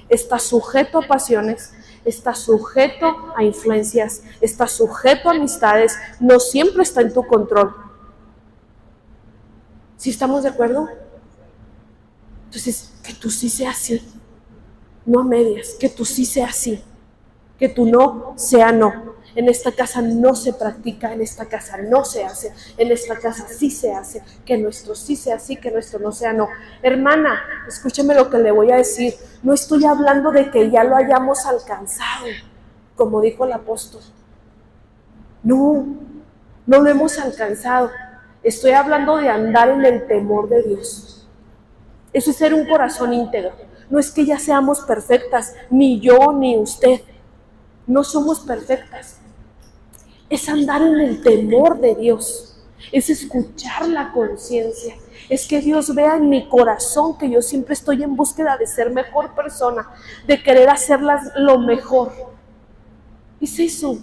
Está sujeto a pasiones, está sujeto a influencias, está sujeto a amistades, no siempre está en tu control. ¿Sí estamos de acuerdo? Entonces, que tú sí seas así, no a medias, que tú sí seas así, que tu no sea no. En esta casa no se practica, en esta casa no se hace, en esta casa sí se hace, que nuestro sí sea sí, que nuestro no sea no. Hermana, escúcheme lo que le voy a decir, no estoy hablando de que ya lo hayamos alcanzado, como dijo el apóstol. No lo hemos alcanzado. Estoy hablando de andar en el temor de Dios. Eso es ser un corazón íntegro. No es que ya seamos perfectas, ni yo ni usted. No somos perfectas. Es andar en el temor de Dios. Es escuchar la conciencia. Es que Dios vea en mi corazón que yo siempre estoy en búsqueda de ser mejor persona, de querer hacerlas lo mejor. Es eso.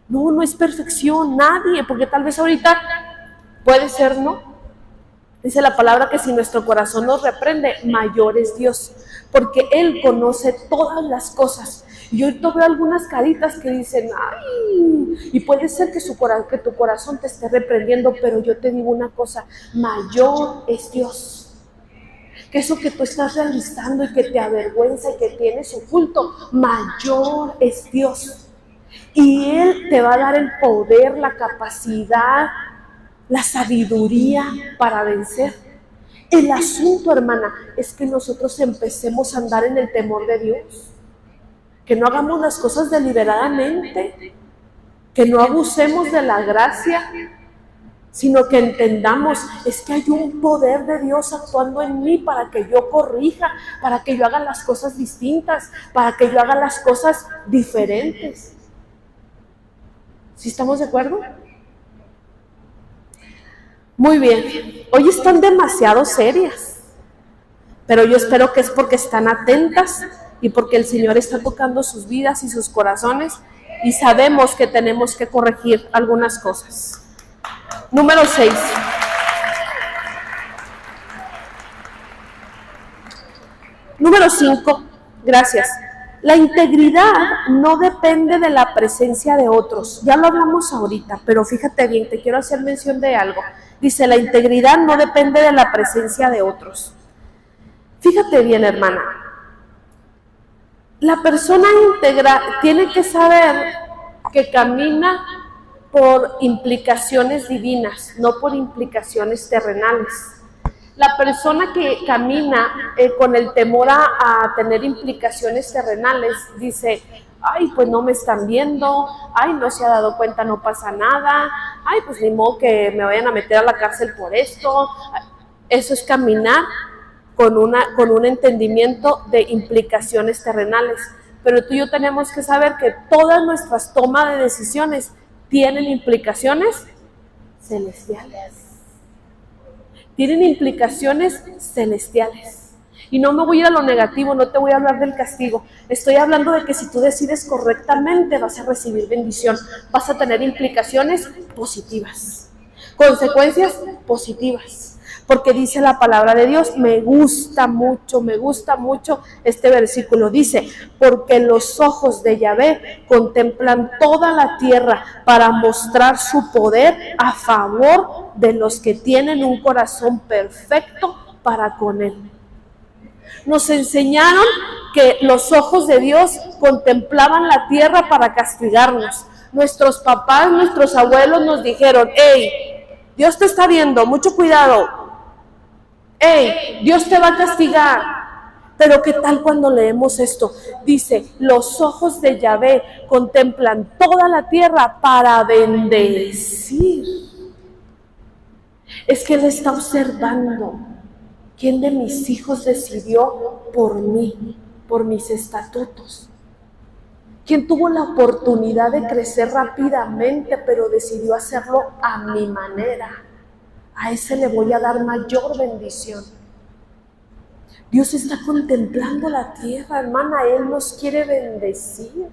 No es perfección, nadie, porque tal vez ahorita puede ser, ¿no? Dice la palabra que si nuestro corazón nos reprende, mayor es Dios, porque Él conoce todas las cosas. Y hoy veo algunas caritas que dicen, ay, y puede ser que tu corazón te esté reprendiendo, pero yo te digo una cosa, mayor es Dios. Que eso que tú estás realizando y que te avergüenza y que tienes oculto, mayor es Dios. Y Él te va a dar el poder, la capacidad, la sabiduría para vencer. El asunto, hermana, es que nosotros empecemos a andar en el temor de Dios. Que no hagamos las cosas deliberadamente, que no abusemos de la gracia, sino que entendamos, es que hay un poder de Dios actuando en mí para que yo corrija, para que yo haga las cosas distintas, para que yo haga las cosas diferentes. ¿Sí estamos de acuerdo? Muy bien, hoy están demasiado serias, pero yo espero que es porque están atentas y porque el Señor está tocando sus vidas y sus corazones y sabemos que tenemos que corregir algunas cosas. Número 6. Número 5, gracias. La integridad no depende de la presencia de otros. Ya lo hablamos ahorita, pero fíjate bien, te quiero hacer mención de algo. Dice, la integridad no depende de la presencia de otros. Fíjate bien, hermana. La persona íntegra tiene que saber que camina por implicaciones divinas, no por implicaciones terrenales. La persona que camina con el temor a tener implicaciones terrenales dice, ay, pues no me están viendo, ay, no se ha dado cuenta, no pasa nada, ay, pues ni modo que me vayan a meter a la cárcel por esto. Eso es caminar con un entendimiento de implicaciones terrenales. Pero tú y yo tenemos que saber que todas nuestras tomas de decisiones tienen implicaciones celestiales. tienen implicaciones celestiales. Y no me voy a ir a lo negativo, no te voy a hablar del castigo. Estoy hablando de que si tú decides correctamente vas a recibir bendición, vas a tener implicaciones positivas, consecuencias positivas. Porque dice la palabra de Dios, me gusta mucho este versículo. Dice, porque los ojos de Yahvé contemplan toda la tierra para mostrar su poder a favor de los que tienen un corazón perfecto para con Él. Nos enseñaron que los ojos de Dios contemplaban la tierra para castigarnos. Nuestros papás, nuestros abuelos nos dijeron, hey, Dios te está viendo, mucho cuidado. Hey, Dios te va a castigar. Pero ¿qué tal cuando leemos esto? Dice, los ojos de Yahvé contemplan toda la tierra para bendecir. Es que Él está observando. ¿Quién de mis hijos decidió por mí, por mis estatutos? ¿Quién tuvo la oportunidad de crecer rápidamente, pero decidió hacerlo a mi manera? A ese le voy a dar mayor bendición. Dios está contemplando la tierra, hermana. Él nos quiere bendecir.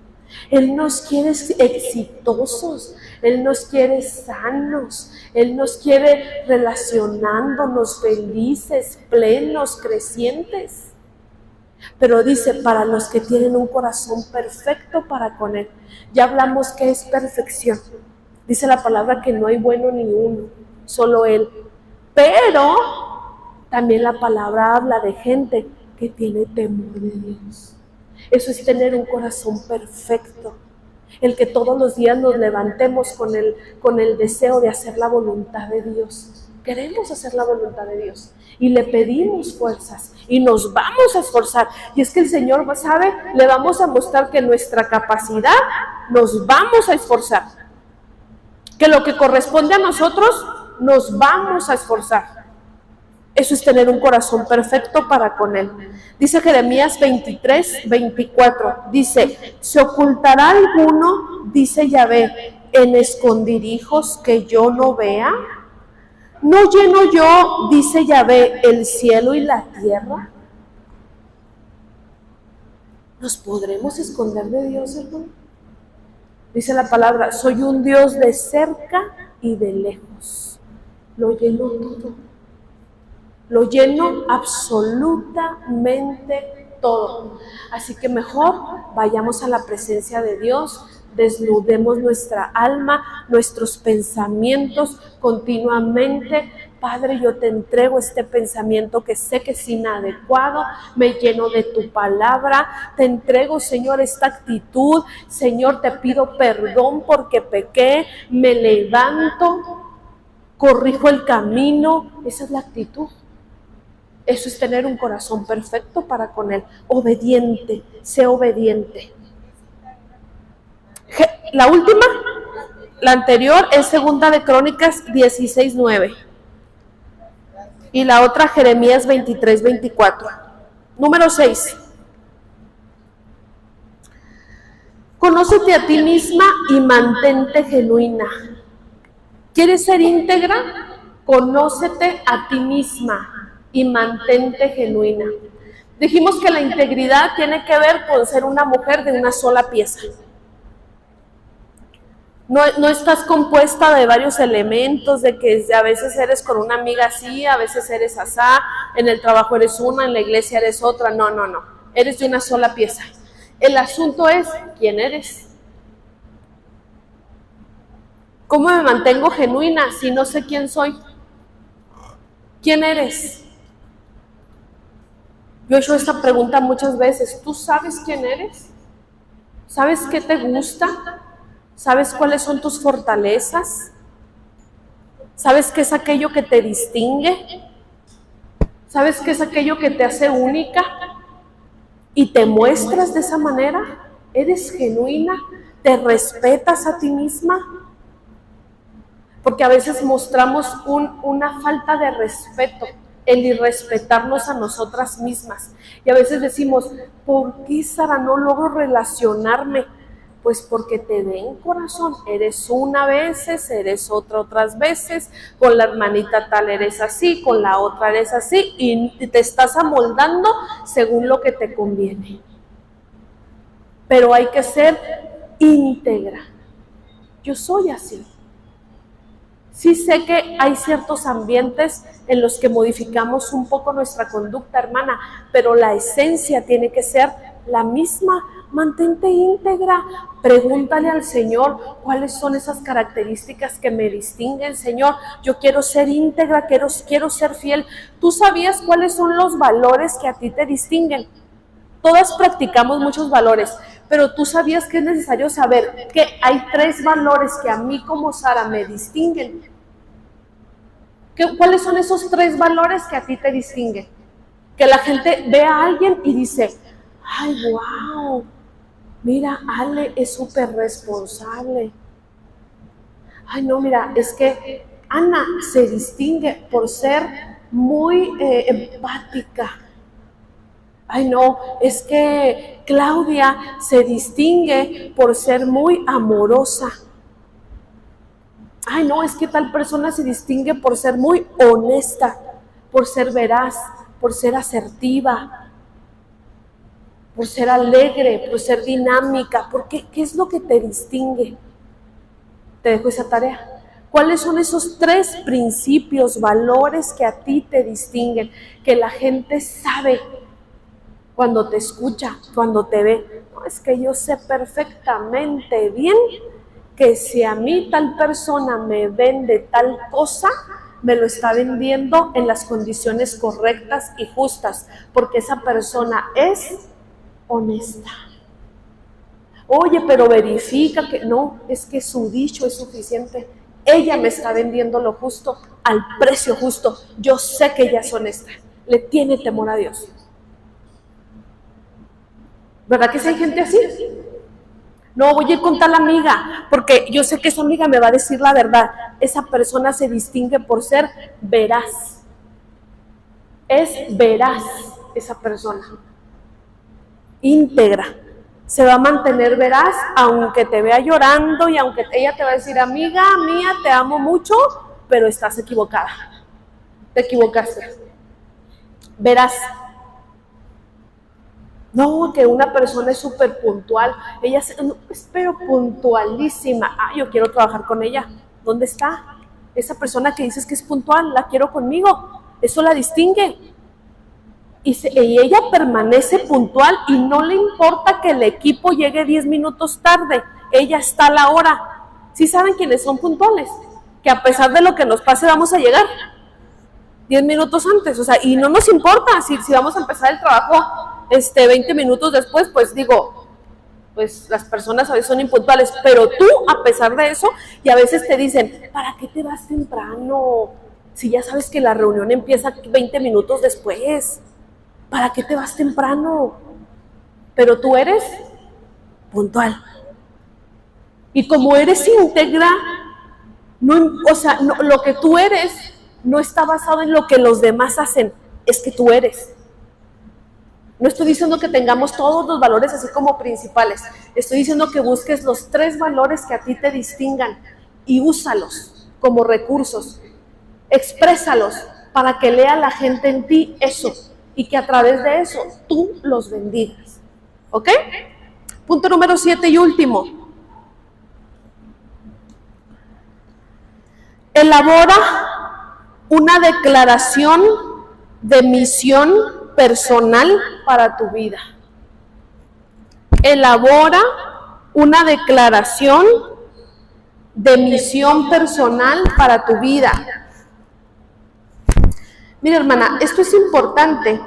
Él nos quiere exitosos. Él nos quiere sanos. Él nos quiere relacionándonos, felices, plenos, crecientes. Pero dice, para los que tienen un corazón perfecto para con Él. Ya hablamos que es perfección. Dice la palabra que no hay bueno ni uno, solo Él. Pero también la palabra habla de gente que tiene temor de Dios. Eso es tener un corazón perfecto. El que todos los días nos levantemos con el deseo de hacer la voluntad de Dios. Queremos hacer la voluntad de Dios y le pedimos fuerzas y nos vamos a esforzar. Y es que el Señor, ¿sabe? Le vamos a mostrar que nuestra capacidad nos vamos a esforzar. Que lo que corresponde a nosotros nos vamos a esforzar. Eso es tener un corazón perfecto para con Él. Dice Jeremías 23:24. Dice, ¿se ocultará alguno, dice Yahvé, en escondirijos que yo no vea? ¿No lleno yo, dice Yahvé, el cielo y la tierra? ¿Nos podremos esconder de Dios, hermano? Dice la palabra, soy un Dios de cerca y de lejos. Lo lleno todo. Lo lleno absolutamente todo. Así que mejor vayamos a la presencia de Dios, desnudemos nuestra alma, nuestros pensamientos continuamente. Padre, yo te entrego este pensamiento que sé que es inadecuado, me lleno de tu palabra, te entrego, Señor, esta actitud. Señor, te pido perdón porque pequé, me levanto, corrijo el camino. Esa es la actitud. Eso es tener un corazón perfecto para con Él. Obediente, sé obediente. La última, la anterior, es Segunda de Crónicas 16:9. Y la otra, Jeremías 23:24. Número 6. Conócete a ti misma y mantente genuina. ¿Quieres ser íntegra? Conócete a ti misma y mantente genuina. Dijimos que la integridad tiene que ver con ser una mujer de una sola pieza. No estás compuesta de varios elementos, de que a veces eres con una amiga así, a veces eres asá, en el trabajo eres una, en la iglesia eres otra. No. Eres de una sola pieza. El asunto es, ¿quién eres? ¿Cómo me mantengo genuina si no sé quién soy? ¿Quién eres? Yo he hecho esta pregunta muchas veces. ¿Tú sabes quién eres? ¿Sabes qué te gusta? ¿Sabes cuáles son tus fortalezas? ¿Sabes qué es aquello que te distingue? ¿Sabes qué es aquello que te hace única? ¿Y te muestras de esa manera? ¿Eres genuina? ¿Te respetas a ti misma? Porque a veces mostramos una falta de respeto, el irrespetarnos a nosotras mismas. Y a veces decimos, ¿por qué, Sara, no logro relacionarme? Pues porque te den corazón, eres una veces, eres otras veces, con la hermanita tal eres así, con la otra eres así, y te estás amoldando según lo que te conviene. Pero hay que ser íntegra. Yo soy así. Sí sé que hay ciertos ambientes en los que modificamos un poco nuestra conducta, hermana, pero la esencia tiene que ser la misma. Mantente íntegra, pregúntale al Señor cuáles son esas características que me distinguen. Señor, yo quiero ser íntegra, quiero ser fiel. ¿Tú sabías cuáles son los valores que a ti te distinguen? Todas practicamos muchos valores, pero tú sabías que es necesario saber que hay 3 valores que a mí como Sara me distinguen. ¿Cuáles son esos 3 valores que a ti te distinguen? Que la gente ve a alguien y dice, ay, wow, mira, Ale es súper responsable. Ay, no, mira, es que Ana se distingue por ser muy empática. Ay, no, es que Claudia se distingue por ser muy amorosa. Ay, no, es que tal persona se distingue por ser muy honesta, por ser veraz, por ser asertiva, por ser alegre, por ser dinámica. ¿Qué es lo que te distingue? Te dejo esa tarea. ¿Cuáles son esos 3 principios, valores que a ti te distinguen? Que la gente sabe cuando te escucha, cuando te ve. No, es que yo sé perfectamente bien que si a mí tal persona me vende tal cosa, me lo está vendiendo en las condiciones correctas y justas, porque esa persona es honesta. Oye, pero verifica que no, es que su dicho es suficiente. Ella me está vendiendo lo justo, al precio justo. Yo sé que ella es honesta, le tiene temor a Dios. ¿Verdad que si hay gente así? No, voy a ir con tal amiga, porque yo sé que esa amiga me va a decir la verdad. Esa persona se distingue por ser veraz. Es veraz esa persona. Íntegra. Se va a mantener veraz, aunque te vea llorando y aunque ella te va a decir, amiga mía, te amo mucho, pero estás equivocada. Te equivocaste. Veraz. No, que una persona es súper puntual, ella es pero puntualísima. Ah, yo quiero trabajar con ella. ¿Dónde está? Esa persona que dices que es puntual, la quiero conmigo. Eso la distingue. Y ella permanece puntual y no le importa que el equipo llegue 10 minutos tarde. Ella está a la hora. ¿Sí saben quiénes son puntuales? Que a pesar de lo que nos pase vamos a llegar 10 minutos antes. O sea, y no nos importa si vamos a empezar el trabajo 20 minutos después, pues digo, pues las personas a veces son impuntuales, pero tú, a pesar de eso, y a veces te dicen, ¿para qué te vas temprano? Si ya sabes que la reunión empieza 20 minutos después, ¿para qué te vas temprano? Pero tú eres puntual. Y como eres íntegra, lo que tú eres no está basado en lo que los demás hacen, es que tú eres. No estoy diciendo que tengamos todos los valores así como principales. Estoy diciendo que busques los 3 valores que a ti te distingan y úsalos como recursos. Exprésalos para que lea la gente en ti eso y que a través de eso tú los bendigas. ¿Ok? Punto número 7 y último. Elabora una declaración de misión personal para tu vida. Elabora una declaración de misión personal para tu vida. Mira, hermana, esto es importante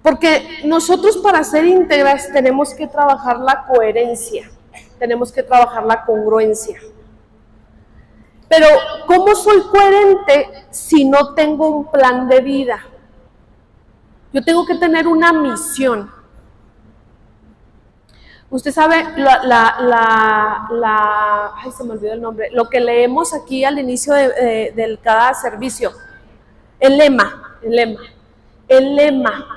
porque nosotros para ser íntegras tenemos que trabajar la coherencia, tenemos que trabajar la congruencia. Pero, ¿cómo soy coherente si no tengo un plan de vida? Yo tengo que tener una misión. Usted sabe, ay, se me olvidó el nombre, lo que leemos aquí al inicio de cada servicio, el lema.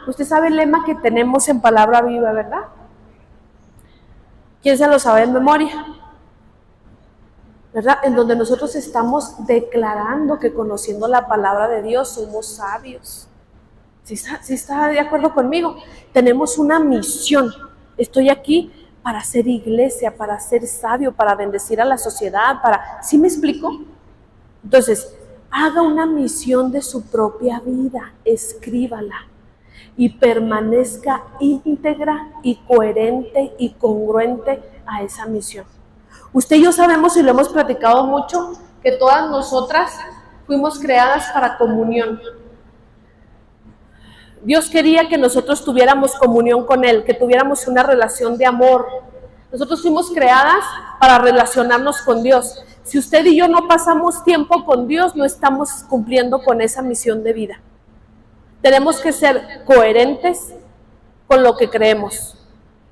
Usted sabe el lema que tenemos en Palabra Viva, ¿verdad? ¿Quién se lo sabe de memoria? ¿Verdad? En donde nosotros estamos declarando que conociendo la palabra de Dios somos sabios. ¿Sí está de acuerdo conmigo? Tenemos una misión. Estoy aquí para ser iglesia, para ser sabio, para bendecir a la sociedad, ¿sí me explico? Entonces, haga una misión de su propia vida, escríbala y permanezca íntegra y coherente y congruente a esa misión. Usted y yo sabemos, y lo hemos platicado mucho, que todas nosotras fuimos creadas para comunión. Dios quería que nosotros tuviéramos comunión con Él, que tuviéramos una relación de amor. Nosotros fuimos creadas para relacionarnos con Dios. Si usted y yo no pasamos tiempo con Dios, no estamos cumpliendo con esa misión de vida. Tenemos que ser coherentes con lo que creemos.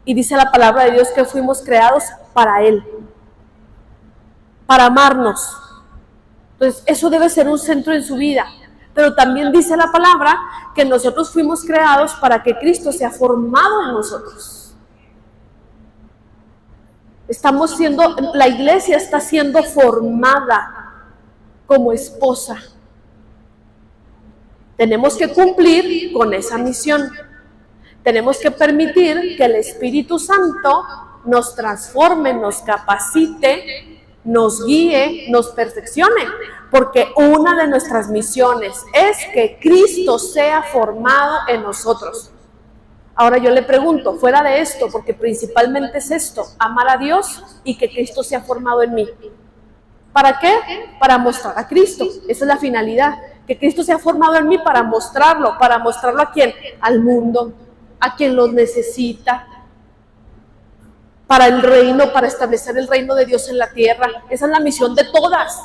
Y dice la palabra de Dios que fuimos creados para Él, para amarnos. Entonces, eso debe ser un centro en su vida. Pero también dice la palabra que nosotros fuimos creados para que Cristo sea formado en nosotros. La iglesia está siendo formada como esposa. Tenemos que cumplir con esa misión. Tenemos que permitir que el Espíritu Santo nos transforme, nos capacite, nos guíe, nos perfeccione, porque una de nuestras misiones es que Cristo sea formado en nosotros. Ahora yo le pregunto, fuera de esto, porque principalmente es esto, amar a Dios y que Cristo sea formado en mí. ¿Para qué? Para mostrar a Cristo. Esa es la finalidad, que Cristo sea formado en mí para mostrarlo ¿a quién? Al mundo, a quien los necesita, para el reino, para establecer el reino de Dios en la tierra. Esa es la misión de todas.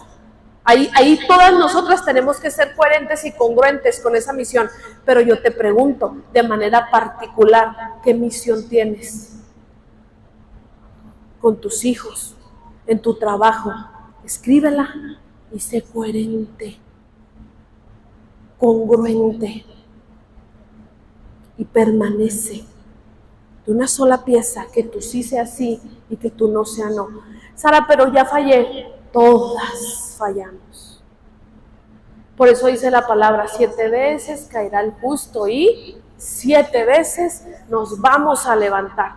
Ahí todas nosotras tenemos que ser coherentes y congruentes con esa misión. Pero yo te pregunto, de manera particular, ¿qué misión tienes? Con tus hijos, en tu trabajo. Escríbela y sé coherente, congruente y permanece de una sola pieza, que tú sí sea sí y que tú no sea no. Sara, pero ya fallé. Todas fallamos. Por eso dice la palabra, 7 veces caerá el justo y 7 veces nos vamos a levantar.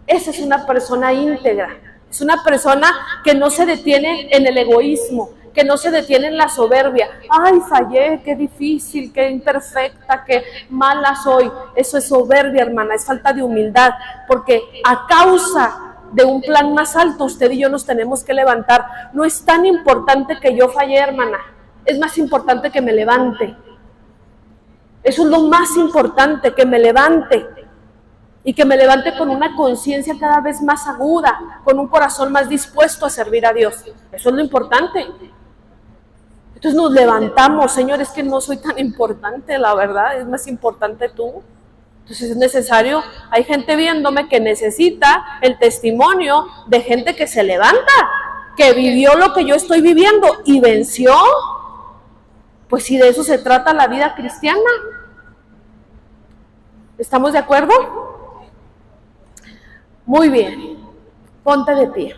Esa es una persona íntegra. Es una persona que no se detiene en el egoísmo, que no se detiene en la soberbia. Ay, fallé, qué difícil, qué imperfecta, qué mala soy. Eso es soberbia, hermana, es falta de humildad, porque a causa de un plan más alto, usted y yo nos tenemos que levantar. No es tan importante que yo fallé, hermana, es más importante que me levante. Eso es lo más importante, que me levante. Y que me levante con una conciencia cada vez más aguda, con un corazón más dispuesto a servir a Dios. Eso es lo importante. Entonces nos levantamos, Señor, es que no soy tan importante, la verdad, es más importante tú. Entonces es necesario, hay gente viéndome que necesita el testimonio de gente que se levanta, que vivió lo que yo estoy viviendo y venció. Pues si de eso se trata la vida cristiana. ¿Estamos de acuerdo? Muy bien, ponte de pie.